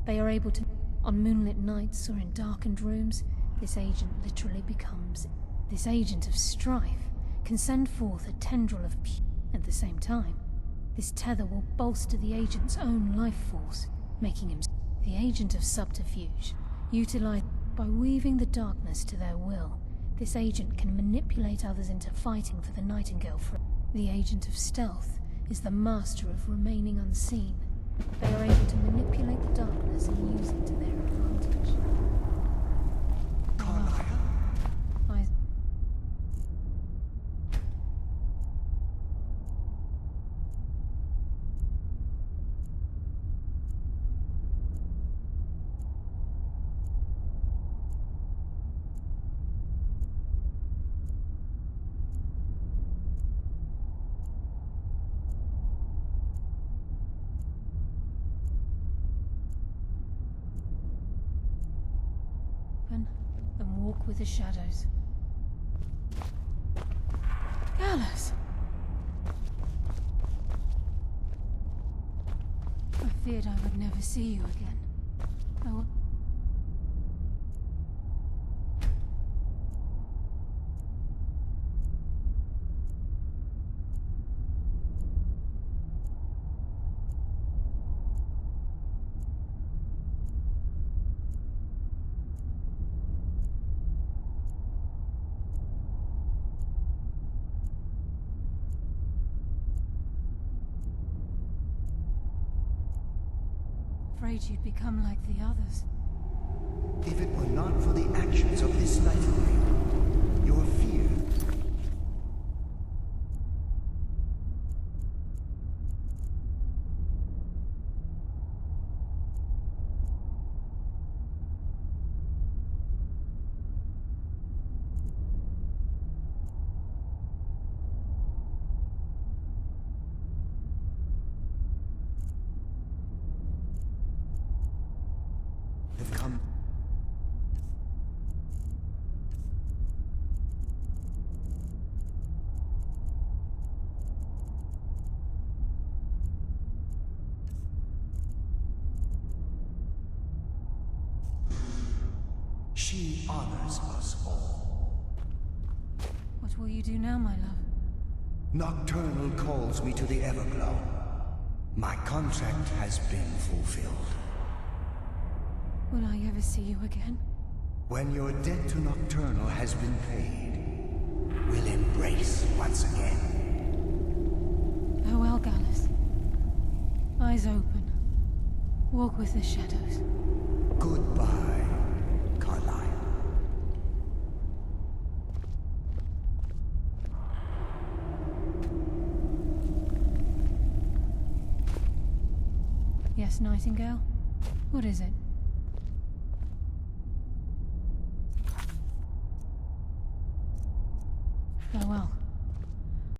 They are able to... On moonlit nights or in darkened rooms, this agent literally becomes... This agent of strife can send forth a tendril of at the same time. This tether will bolster the agent's own life force, making him... The agent of subterfuge, utilized by weaving the darkness to their will, this agent can manipulate others into fighting for the Nightingale for... The agent of stealth is the master of remaining unseen. They are able to manipulate the darkness and use it to their advantage. And walk with the shadows. Gallus! I feared I would never see you again. Oh. Afraid you'd become like the others. If it were not for the actions of this Nightingale, your fear... have come... She honors us all. What will you do now, my love? Nocturnal calls me to the Everglow. My contract has been fulfilled. Will I ever see you again? When your debt to Nocturnal has been paid, we'll embrace once again. Farewell, Gallus. Eyes open. Walk with the shadows. Goodbye, Carlyle. Yes, Nightingale? What is it?